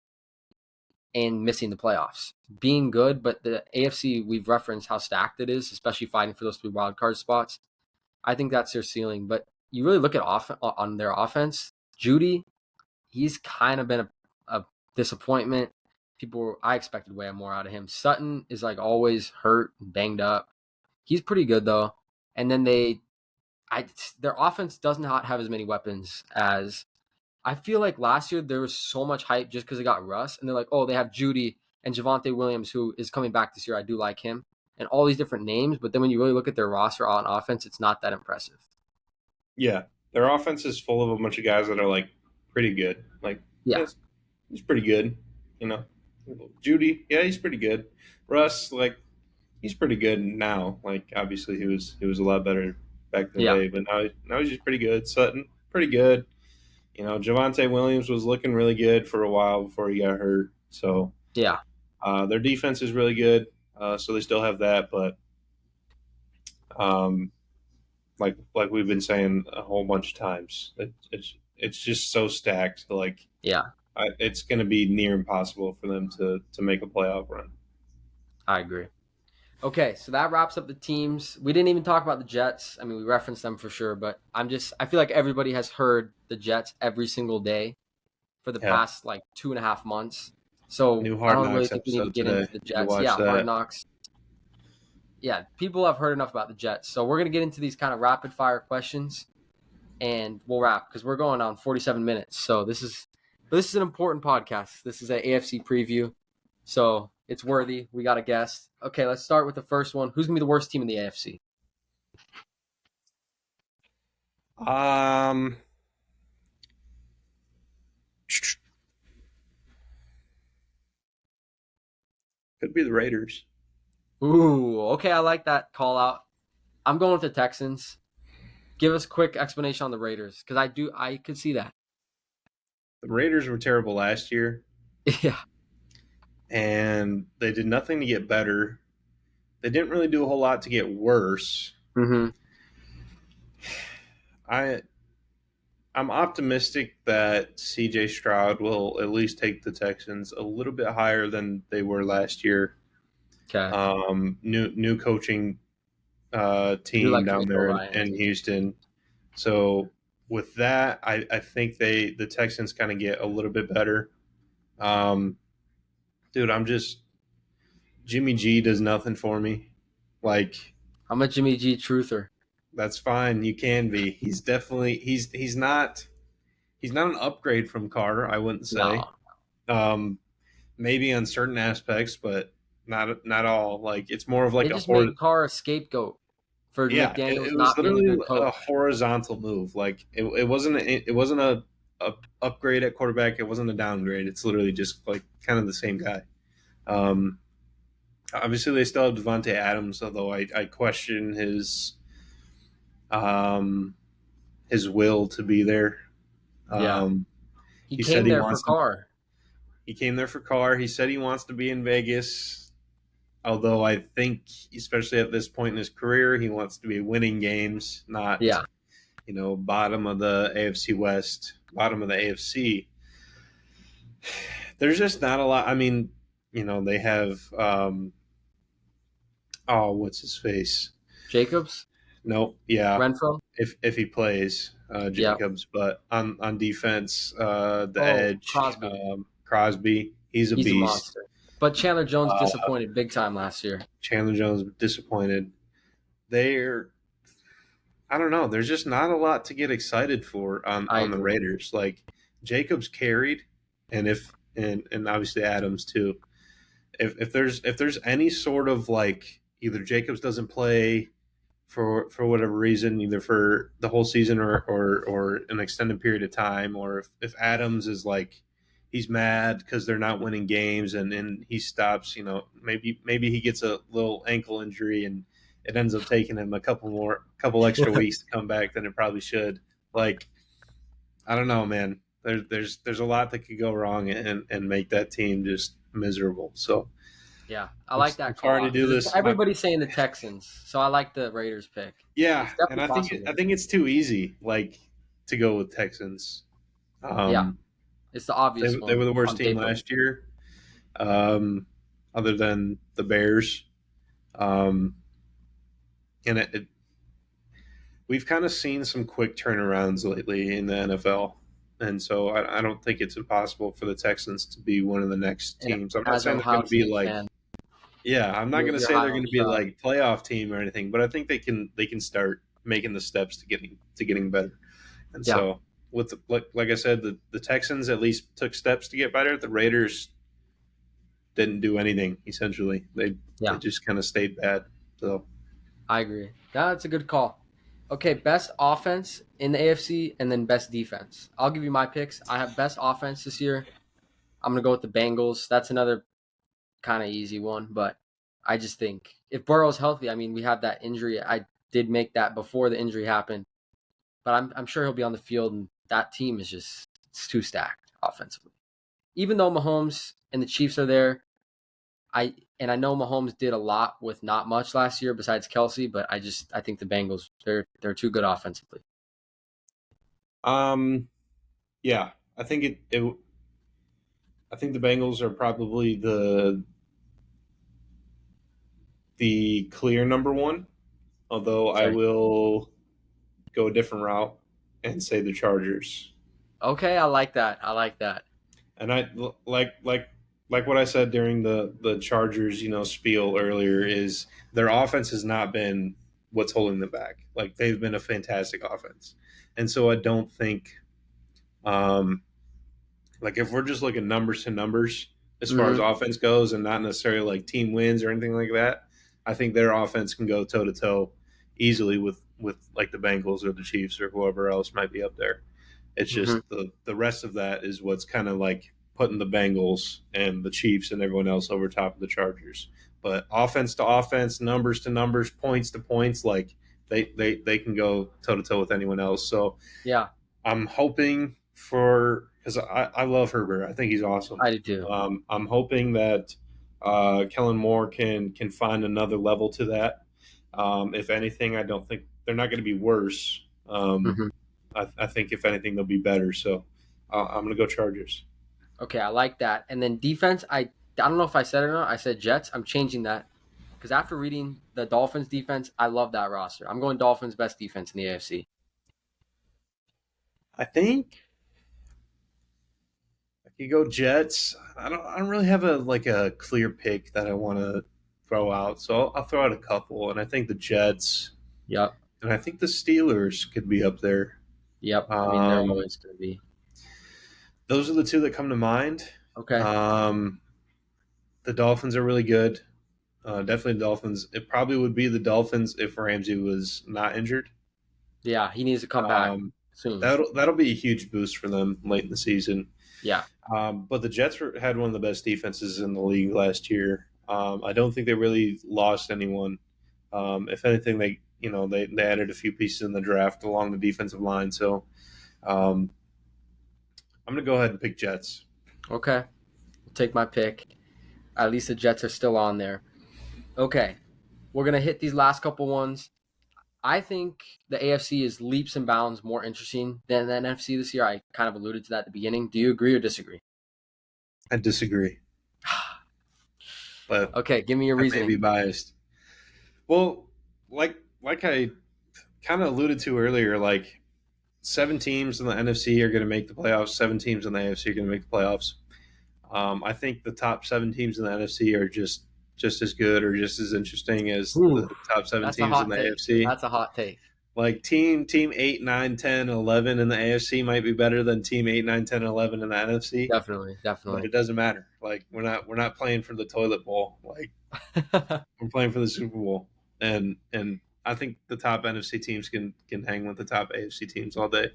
and missing the playoffs. Being good, but the AFC, we've referenced how stacked it is, especially fighting for those 3 wildcard spots. I think that's their ceiling. But you really look at on their offense. Judy, he's kind of been a disappointment. I expected way more out of him. Sutton is like always hurt and banged up. He's pretty good though. And then their offense does not have as many weapons as I feel like last year there was so much hype just because they got Russ, and they're like, oh, they have Judy and Javonte Williams, who is coming back this year. I do like him, and all these different names. But then when you really look at their roster on offense, it's not that impressive. Yeah, their offense is full of a bunch of guys that are like pretty good. Like, Yeah, yes, he's pretty good. You know, Judy, yeah, he's pretty good. Russ, like, he's pretty good now. Like, obviously, he was a lot better back in the yeah, day, but now he's just pretty good. Sutton, pretty good. Javonte Williams was looking really good for a while before he got hurt. So yeah, their defense is really good. So they still have that, but um, like we've been saying a whole bunch of times, it's just so stacked. Like yeah. it's going to be near impossible for them to make a playoff run. I agree. Okay, so that wraps up the teams. We didn't even talk about the Jets. I mean, we referenced them for sure, but I feel like everybody has heard the Jets every single day for the Yeah, past like 2.5 months. So new I Hard don't really Knocks think we need to episode get today. into the Need to Jets. watch Yeah, Hard that. Knocks. Yeah, people have heard enough about the Jets. So we're going to get into these kind of rapid fire questions and we'll wrap because we're going on 47 minutes. So this is an important podcast. This is an AFC preview. So it's worthy. We got a guest. Okay, let's start with the first one. Who's going to be the worst team in the AFC? Um, could be the Raiders. Ooh, okay, I like that call out. I'm going with the Texans. Give us a quick explanation on the Raiders because I could see that. The Raiders were terrible last year, Yeah. and they did nothing to get better. They didn't really do a whole lot to get worse. Mm-hmm. I I'm optimistic that CJ Stroud will at least take the Texans a little bit higher than they were last year. Okay. New coaching I do team like down D'Amico there in Ryans. Houston. So with that, I think the Texans kind of get a little bit better. Um, dude, I'm just Jimmy G does nothing for me. Like I'm a Jimmy G truther. that's fine. You can be. He's definitely he's not an upgrade from Carr. I wouldn't say. No. Um, maybe on certain aspects, but not all. Like it's more of like They just made Carr a scapegoat for yeah. McDaniels It was not being a literally good a coach. horizontal move. Like it wasn't a upgrade at quarterback. It wasn't a downgrade. It's literally just like kind of the same guy. Um, obviously they still have Devonte Adams, although I question um his will to be there. Yeah. Um, He he said came he there for wants to. Carr. He came there for Carr. He said he wants to be in Vegas. Although I think, especially at this point in his career, he wants to be winning games, not Yeah. bottom of the AFC West, bottom of the AFC. There's just not a lot. I mean, they have oh, what's his face? Jacobs? Nope, yeah, Renfro? if he plays Yeah. Jacobs, but on defense, the Oh, edge, Crosby. Crosby, he's a He's a beast. monster. But Chandler Jones Uh, disappointed big time last year. Chandler Jones disappointed. They're I don't know. There's just not a lot to get excited for on I on the agree. Raiders. Like Jacobs carried. and obviously Adams too. If there's any sort of like either Jacobs doesn't play for whatever reason, either for the whole season or an extended period of time, or if Adams is like he's mad because they're not winning games and he stops, maybe he gets a little ankle injury and it ends up taking him a couple extra weeks to come back than it probably should. Like I don't know, man. There's a lot that could go wrong and make that team just miserable. So Yeah, I I'm, like I'm that call sorry to out do because this. everybody's saying the Texans, so I like the Raiders pick. Yeah, It's and definitely I think possible. I think it's too easy, like to go with Texans. Yeah, Um, it's the they obvious they were one the worst on team paper. last year, um, other than the Bears. Um, and we've kind of seen some quick turnarounds lately in the NFL, and so I don't think it's impossible for the Texans to be one of the next And teams. I'm not as an saying they're Ohio going to be State like, fan, yeah, I'm not going to you're say high they're on going the to be Stroud. like playoff team or anything, but I think they can start making the steps to getting better. And Yeah, so, like I said, the Texans at least took steps to get better. The Raiders didn't do anything. Essentially, they yeah, just kind of stayed bad. So I agree. That's a good call. Okay, best offense in the AFC and then best defense. I'll give you my picks. I have best offense this year. I'm gonna go with the Bengals. That's another kind of easy one, but I just think if Burrow's healthy, I mean, we have that injury. I did make that before the injury happened, but I'm sure he'll be on the field, and that team is just it's too stacked offensively. Even though Mahomes and the Chiefs are there, I know Mahomes did a lot with not much last year besides Kelsey, but I think the Bengals they're too good offensively. um, yeah, I think I think the Bengals are probably the clear number one. Although I Okay. will go a different route and say the Chargers. Okay, I like that. I like that. And I like what I said during the Chargers, spiel earlier is their offense has not been what's holding them back. Like they've been a fantastic offense, and so I don't think, um, like if we're just looking numbers to numbers as far as Hmm. offense goes, and not necessarily like team wins or anything like that, I think their offense can go toe to toe easily with like the Bengals or the Chiefs or whoever else might be up there. It's Hmm. just the rest of that is what's kind of like putting the Bengals and the Chiefs and everyone else over top of the Chargers. But offense to offense, numbers to numbers, points to points, like they can go toe to toe with anyone else. So Yeah, I'm hoping for because I love Herbert. I think he's awesome. I do too. I'm hoping that Kellen Moore can find another level to that. If anything, I don't think they're not going to be worse. Hmm. I think if anything, they'll be better. So I'm going to go Chargers. Okay, I like that. And then defense, I don't know if I said it or not. I said Jets. I'm changing that because after reading the Dolphins defense, I love that roster. I'm going Dolphins best defense in the AFC. I think I could go Jets. I don't really have a clear pick that I want to throw out. So I'll throw out a couple, and I think the Jets Yep. and I think the Steelers could be up there. Yep. I mean, they're Um, always going to be. those are the two that come to mind. Okay. Um, the Dolphins are really good. Definitely the Dolphins. It probably would be the Dolphins if Ramsey was not injured. Yeah, he needs to come back Um, soon. that'll be a huge boost for them late in the season. Yeah. But the Jets had one of the best defenses in the league last year. I don't think they really lost anyone. If anything, they added a few pieces in the draft along the defensive line. So um, I'm going to go ahead and pick Jets. Okay. Take my pick. At least the Jets are still on there. Okay. We're going to hit these last couple ones. I think the AFC is leaps and bounds more interesting than the NFC this year. I kind of alluded to that at the beginning. Do you agree or disagree? I disagree, but Okay, give me your I may be reasoning. biased. Well, like I kind of alluded to earlier, like 7 teams in the NFC are going to make the playoffs. 7 teams in the AFC are going to make the playoffs. I think the top 7 teams in the NFC are just as good or just as interesting as Ooh, the top seven that's a teams in hot the take. AFC. That's a hot take. Like team 8, 9, 10, 11 in the AFC might be better than team 8, 9, 10, 11 in the NFC, Definitely, but definitely. it doesn't matter. Like we're not playing for the toilet bowl. Like we're playing for the Super Bowl. And I think the top NFC teams can hang with the top AFC teams all day.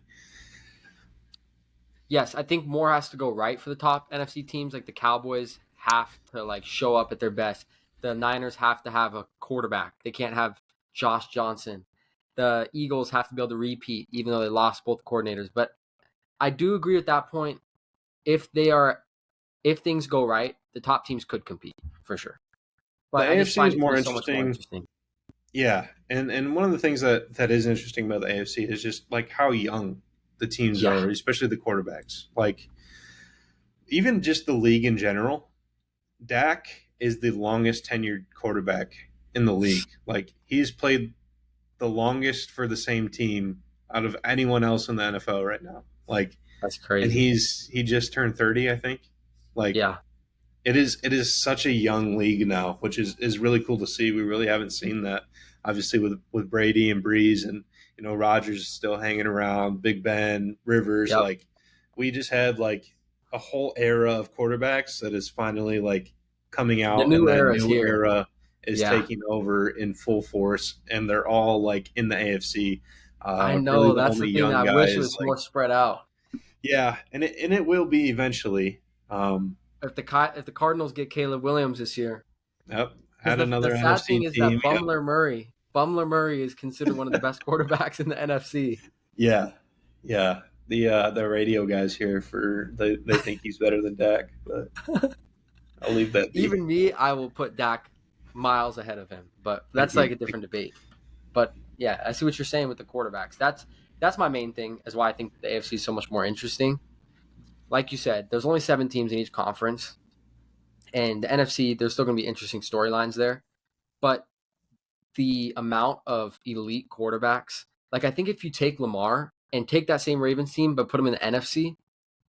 Yes, I think more has to go right for the top NFC teams. Like the Cowboys have to like show up at their best. The Niners have to have a quarterback. They can't have Josh Johnson. The Eagles have to be able to repeat, even though they lost both coordinators. But I do agree with that point. If they are, if things go right, the top teams could compete for sure. The But I just AFC find is it to more be so much more interesting. interesting. Yeah, and one of the things that is interesting about the AFC is just like how young the teams Yeah, are, especially the quarterbacks. Like even just the league in general. Dak is the longest tenured quarterback in the league. Like he's played the longest for the same team out of anyone else in the NFL right now. Like, that's and crazy. he just turned 30, I think. Like Yeah, it is such a young league now, which is really cool to see. We really haven't seen that, obviously, with Brady and Breeze, and Rogers is still hanging around, Big Ben, Rivers. yep. Like we just had like a whole era of quarterbacks that is finally like coming The out, and new that era is new here. era is Yeah, taking over in full force, and they're all like in the AFC. I Really, know. the That's the only thing that young I wish it guys, was like more spread out. yeah, and it will be eventually. Um, If the Cardinals get Caleb Williams this year, Yep. because Add the another sad thing NFC is team. that Yep. Bumler Murray is considered one of the best quarterbacks in the NFC. Yeah. Yeah. The radio guys here they think he's better than Dak, but I'll leave that be. Even me, I will put Dak miles ahead of him, but Thank that's like you. a different debate. But yeah, I see what you're saying with the quarterbacks. That's my main thing, is why I think the AFC is so much more interesting. Like you said, there's only 7 teams in each conference, and the NFC, there's still going to be interesting storylines there. But the amount of elite quarterbacks, like I think if you take Lamar and take that same Ravens team but put him in the NFC,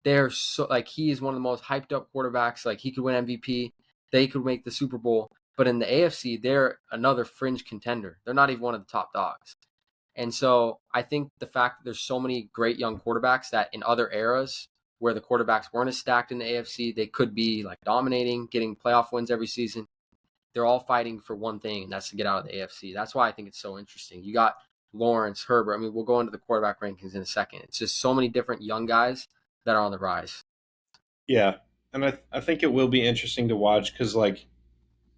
they're so like he is one of the most hyped up quarterbacks. Like he could win MVP, they could make the Super Bowl. But in the AFC, they're another fringe contender. They're not even one of the top dogs. And so I think the fact that there's so many great young quarterbacks that in other eras where the quarterbacks weren't as stacked in the AFC, they could be like dominating, getting playoff wins every season. They're all fighting for one thing, and that's to get out of the AFC. That's why I think it's so interesting. You got Lawrence, Herbert. I mean, we'll go into the quarterback rankings in a second. It's just so many different young guys that are on the rise. Yeah. And I think it will be interesting to watch because like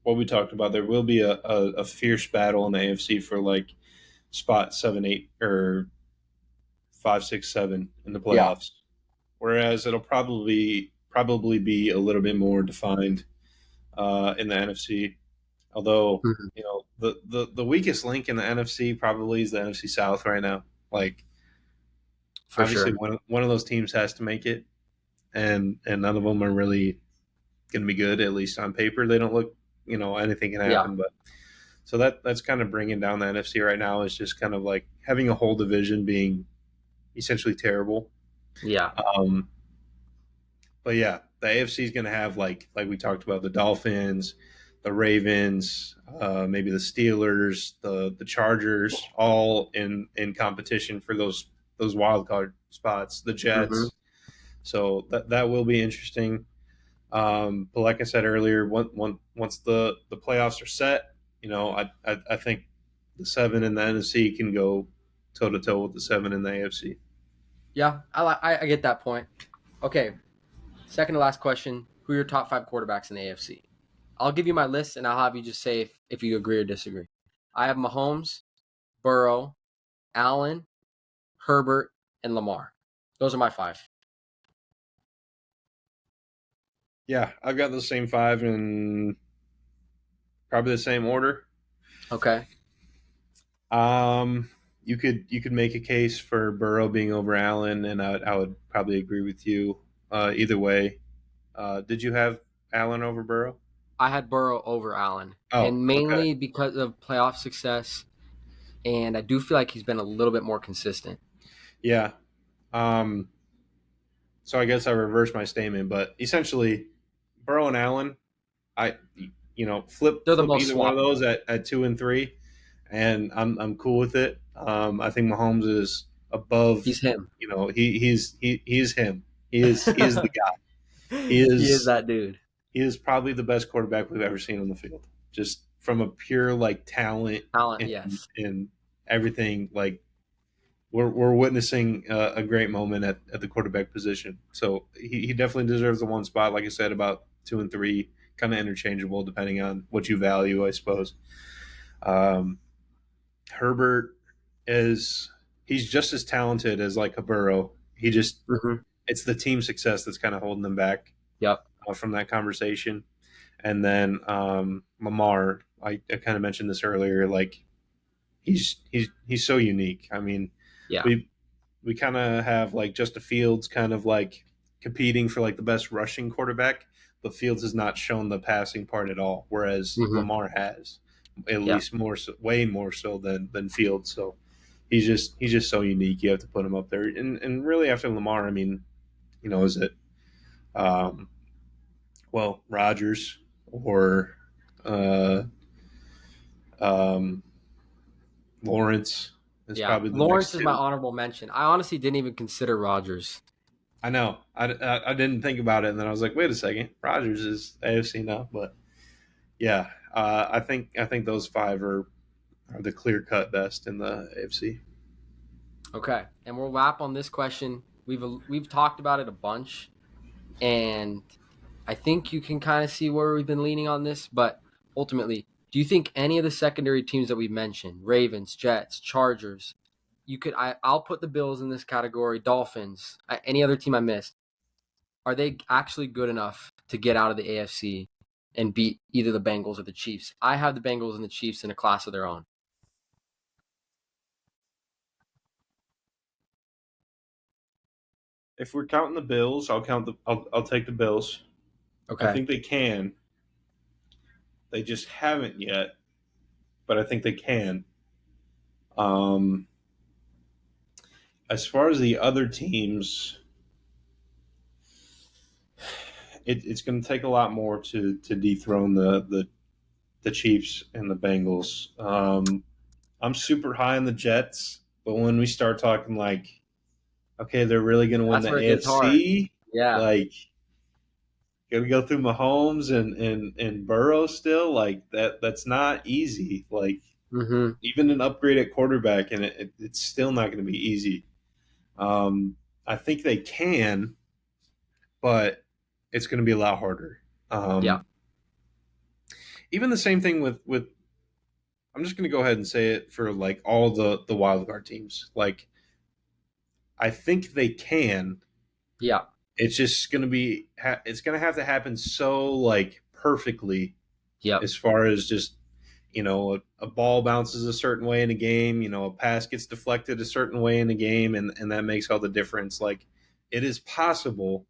what we talked about, there will be a fierce battle in the AFC for like spot 7, 8, or 5, 6, 7 in the Yeah. playoffs. Whereas it'll probably be a little bit more defined in the NFC. Although, Mhm. the weakest link in the NFC probably is the NFC South right now. Like For obviously sure. one of those teams has to make it, and none of them are really going to be good. At least on paper, they don't look. Anything can Yeah. happen, but so that's kind of bringing down the NFC right now. Is just kind of like having a whole division being essentially terrible. Yeah. Um, but yeah, the AFC is going to have like we talked about the Dolphins, the Ravens, maybe the Steelers, the Chargers, all in competition for those wild card spots. The Hmm. Jets. So that will be interesting. But like I said earlier, once the playoffs are set, I think the 7 in the NFC can go toe to toe with the 7 in the AFC. Yeah. I get that point. Okay. Second to last question. Who are your top 5 quarterbacks in the AFC? I'll give you my list and I'll have you just say if you agree or disagree. I have Mahomes, Burrow, Allen, Herbert, and Lamar. Those are my 5. Yeah, I've got the same 5 in probably the same order. Okay. Um, you could make a case for Burrow being over Allen, and I would probably agree with you. Either way, did you have Allen over Burrow? I had Burrow over Allen, Oh, and okay, mainly because of playoff success. And I do feel like he's been a little bit more consistent. yeah. Um, so I guess I reversed my statement, but essentially, Burrow and Allen, I flip They're the flip most either one of those swappable. at 2 and 3, and I'm cool with it. I think Mahomes is above. He's him. He's him. He is the guy. He He is is that dude. he is probably the best quarterback we've ever seen on the field. Just from a pure like talent Talent, and yes. and everything. Like we're witnessing a great moment at the quarterback position. So he definitely deserves the one spot. Like I said, about 2 and 3, kind of interchangeable depending on what you value, I suppose. Um, Herbert is he's just as talented as like a Burrow. He just Hmm. it's the team success that's kind of holding them back Yep. from that conversation. And then Lamar, I kind of mentioned this earlier. Like he's so unique. I mean, Yeah. we we kind of have like Justin Fields kind of like competing for like the best rushing quarterback, but Fields has not shown the passing part at all, whereas Hmm. Lamar has, at Yeah. least more so, way more so than Fields. So he's just so unique. You have to put him up there, and really after Lamar, I mean, is it um, Rodgers or uh, um, Lawrence is Yeah. probably the Lawrence next is my two. honorable mention. I honestly didn't even consider Rodgers. I know. I didn't think about it, and then I was like, wait a second, Rodgers is AFC now, but yeah, I think those five are the clear cut best in the AFC. Okay. And we'll wrap on this question. We've talked about it a bunch, and I think you can kind of see where we've been leaning on this, but ultimately, do you think any of the secondary teams that we mentioned, Ravens, Jets, Chargers, I'll put the Bills in this category, Dolphins, any other team I missed, are they actually good enough to get out of the AFC and beat either the Bengals or the Chiefs? I have the Bengals and the Chiefs in a class of their own. If we're counting the Bills, I'll take the Bills. I Okay. think they can. They just haven't yet, but I think they can. Um, as far as the other teams, it's going to take a lot more to dethrone the Chiefs and the Bengals. I'm super high on the Jets, but when we start talking like, okay, they're really going to win That's the where it gets hard. AFC, Yeah. like, got to go through Mahomes and Burrow still, like that's not easy. Like Mm-hmm. even an upgrade at quarterback, and it's still not going to be easy. Um, I think they can, but it's going to be a lot harder. Yeah. Um, even the same thing with I'm just going to go ahead and say it for like all the wild card teams. Like I think they can. Yeah. It's just going to be it's going to have to happen so like perfectly Yep. as far as just a ball bounces a certain way in a game, a pass gets deflected a certain way in a game, and that makes all the difference. Like it is possible.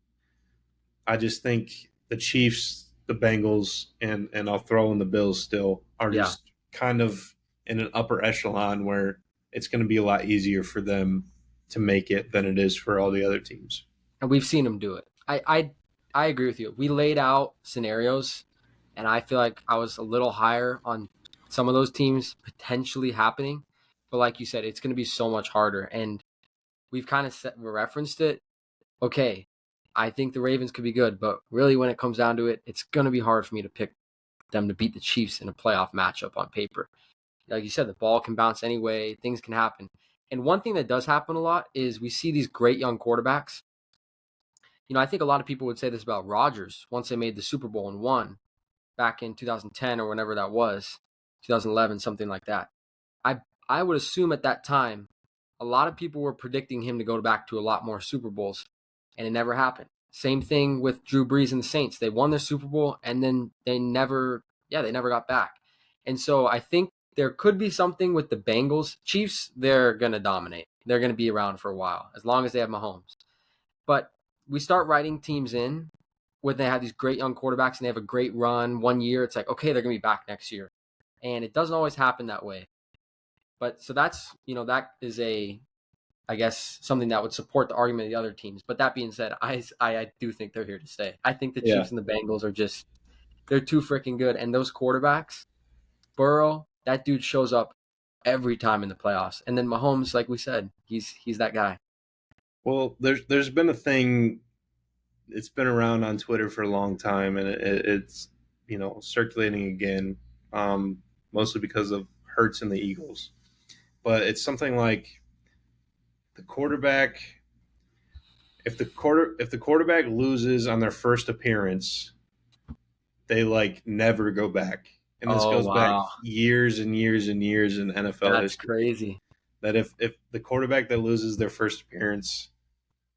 I just think the Chiefs, the Bengals, and I'll throw in the Bills still are Yeah. just kind of in an upper echelon where it's going to be a lot easier for them to make it than it is for all the other teams. And we've seen them do it. I agree with you. We laid out scenarios, and I feel like I was a little higher on some of those teams potentially happening. But like you said, it's going to be so much harder. And we've kind of referenced it. Okay, I think the Ravens could be good, but really when it comes down to it, it's going to be hard for me to pick them to beat the Chiefs in a playoff matchup on paper. Like you said, the ball can bounce anyway, things can happen. And one thing that does happen a lot is we see these great young quarterbacks. I think a lot of people would say this about Rodgers once they made the Super Bowl and won back in 2010 or whenever that was, 2011, something like that. I I would assume at that time, a lot of people were predicting him to go back to a lot more Super Bowls, and it never happened. Same thing with Drew Brees and the Saints. They won their Super Bowl, and then they never got back. And so I think there could be something with the Bengals. Chiefs, they're going to dominate. They're going to be around for a while, as long as they have Mahomes. But we start writing teams in when they have these great young quarterbacks and they have a great run 1 year. It's like, okay, they're going to be back next year. And it doesn't always happen that way. But so that is I guess, something that would support the argument of the other teams. But that being said, I do think they're here to stay. I think the Yeah, Chiefs and the Bengals they're too freaking good. And those quarterbacks, Burrow, that dude shows up every time in the playoffs. And then Mahomes, like we said, he's that guy. Well, there's been a thing. It's been around on Twitter for a long time, and it's circulating again, mostly because of Hurts and the Eagles. But it's something like the quarterback. If the quarterback loses on their first appearance, they like never go back. And this Oh goes back wow, years and years and years in NFL that's history. crazy. That if the quarterback that loses their first appearance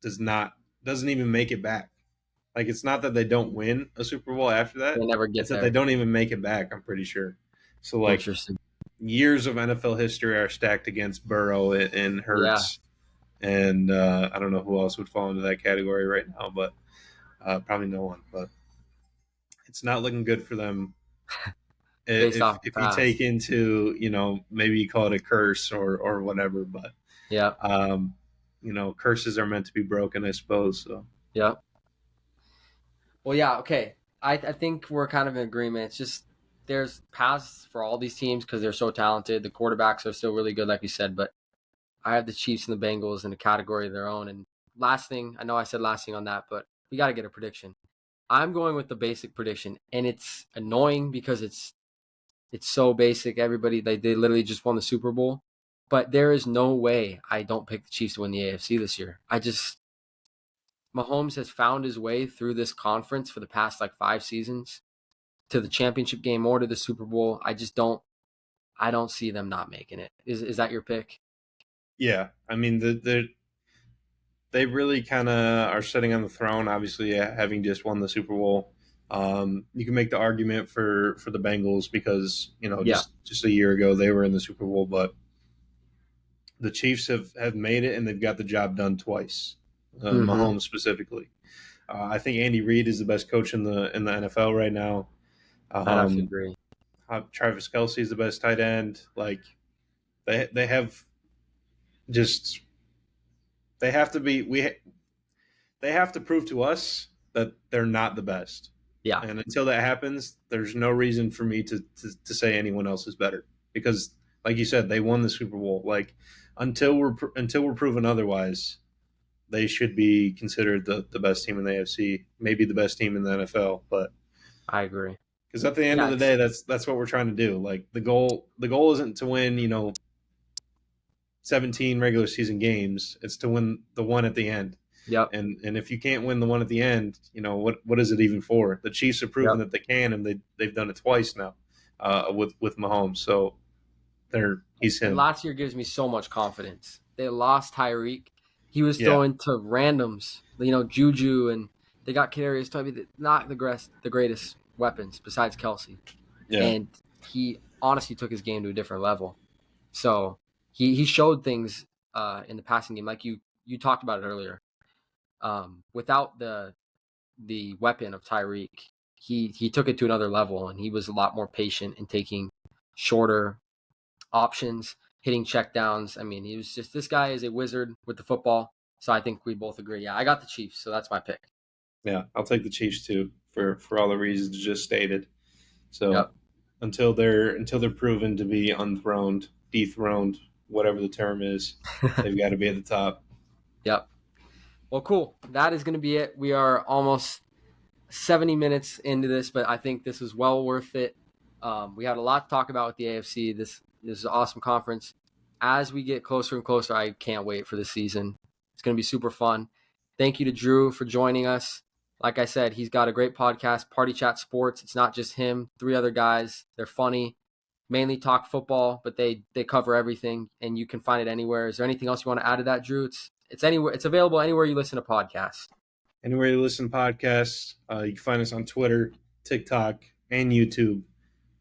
doesn't even make it back. Like it's not that they don't win a Super Bowl after They that. never It's get that they there. don't even make it back, I'm pretty sure. So like Interesting. years of NFL history are stacked against Burrow and Yeah, Hurts. And I don't know who else would fall into that category right now, but probably no one. But it's not looking good for them. based off the If you take past. into maybe you call it a curse or whatever, but Yep, curses are meant to be broken, I suppose. So yep. Well, yeah, okay. I think we're kind of in agreement. It's just there's paths for all these teams because they're so talented. The quarterbacks are still really good, like we said, but I have the Chiefs and the Bengals in a category of their own. And last thing, I know I said last thing on that, but we got to get a prediction. I'm going with the basic prediction, and it's annoying because it's so basic. Everybody they literally just won the Super Bowl, but there is no way I don't pick the Chiefs to win the AFC this year. Mahomes has found his way through this conference for the past like 5 seasons to the championship game or to the Super Bowl. I don't see them not making it. Is that your pick? yeah, I mean they really kind of are sitting on the throne. Obviously, having just won the Super Bowl, you can make the argument for the Bengals because Yeah. just a year ago they were in the Super Bowl, but the Chiefs have made it and they've got the job done twice. Mm-hmm. Mahomes specifically. I think Andy Reid is the best coach in the NFL right now. I'd have to Um, agree. Travis Kelsey is the best tight end. Like they have just they have to be they have to prove to us that they're not the best. Yeah, And until that happens, there's no reason for me to say anyone else is better because, like you said, they won the Super Bowl. Like until we're proven otherwise, they should be considered the best team in the AFC, maybe the best team in the NFL. But I agree. because at the end of Yeah, the it's day, that's what we're trying to do. Like the goal isn't to win 17 regular season games; it's to win the one at the end. yep, And if you can't win the one at the end, what is it even for? The Chiefs have proven yep. that they can, and they've done it twice now with Mahomes. So he's And him. last year gives me so much confidence. They lost Tyreek. He was Yeah, throwing to randoms, Juju, and they got Kadarius Toney, not the greatest weapons besides Kelsey. yeah, And he honestly took his game to a different level. So he showed things in the passing game, like you talked about it earlier. Without the weapon of Tyreek, he took it to another level, and he was a lot more patient in taking shorter options, hitting checkdowns. I mean, he was just this guy is a wizard with the football. So I think we both agree. Yeah, I got the Chiefs, so that's my pick. yeah. I'll take the Chiefs too for all the reasons just stated. So Yep. until they're proven to be unthroned, dethroned, whatever the term is, they've got to be at the top. Yep. Well, cool. That is going to be it. We are almost 70 minutes into this, but I think this was well worth it. We had a lot to talk about with the AFC. This is an awesome conference. As we get closer and closer, I can't wait for the season. It's going to be super fun. Thank you to Drew for joining us. Like I said, he's got a great podcast, Party Chat Sports. It's not just him, 3 other guys. They're funny, mainly talk football, but they cover everything, and you can find it anywhere. Is there anything else you want to add to that, Drew? It's anywhere. It's available anywhere you listen to podcasts. Anywhere you listen to podcasts, you can find us on Twitter, TikTok, and YouTube.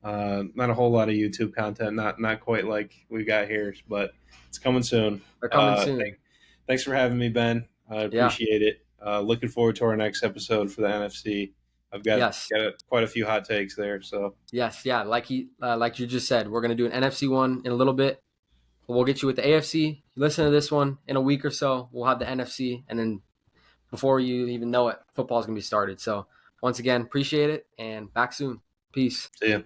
Not a whole lot of YouTube content, not quite like we got here, but it's coming soon. They're coming soon. Thanks for having me, Ben. I Yeah. appreciate it. Looking forward to our next episode for the NFC. I've Yes. got quite a few hot takes there. So Yes. Yeah. Like you just said, we're gonna do an NFC one in a little bit. We'll get you with the AFC. You listen to this one in a week or so. We'll have the NFC, and then before you even know it, football's gonna be started. So once again, appreciate it, and back soon. Peace. see ya.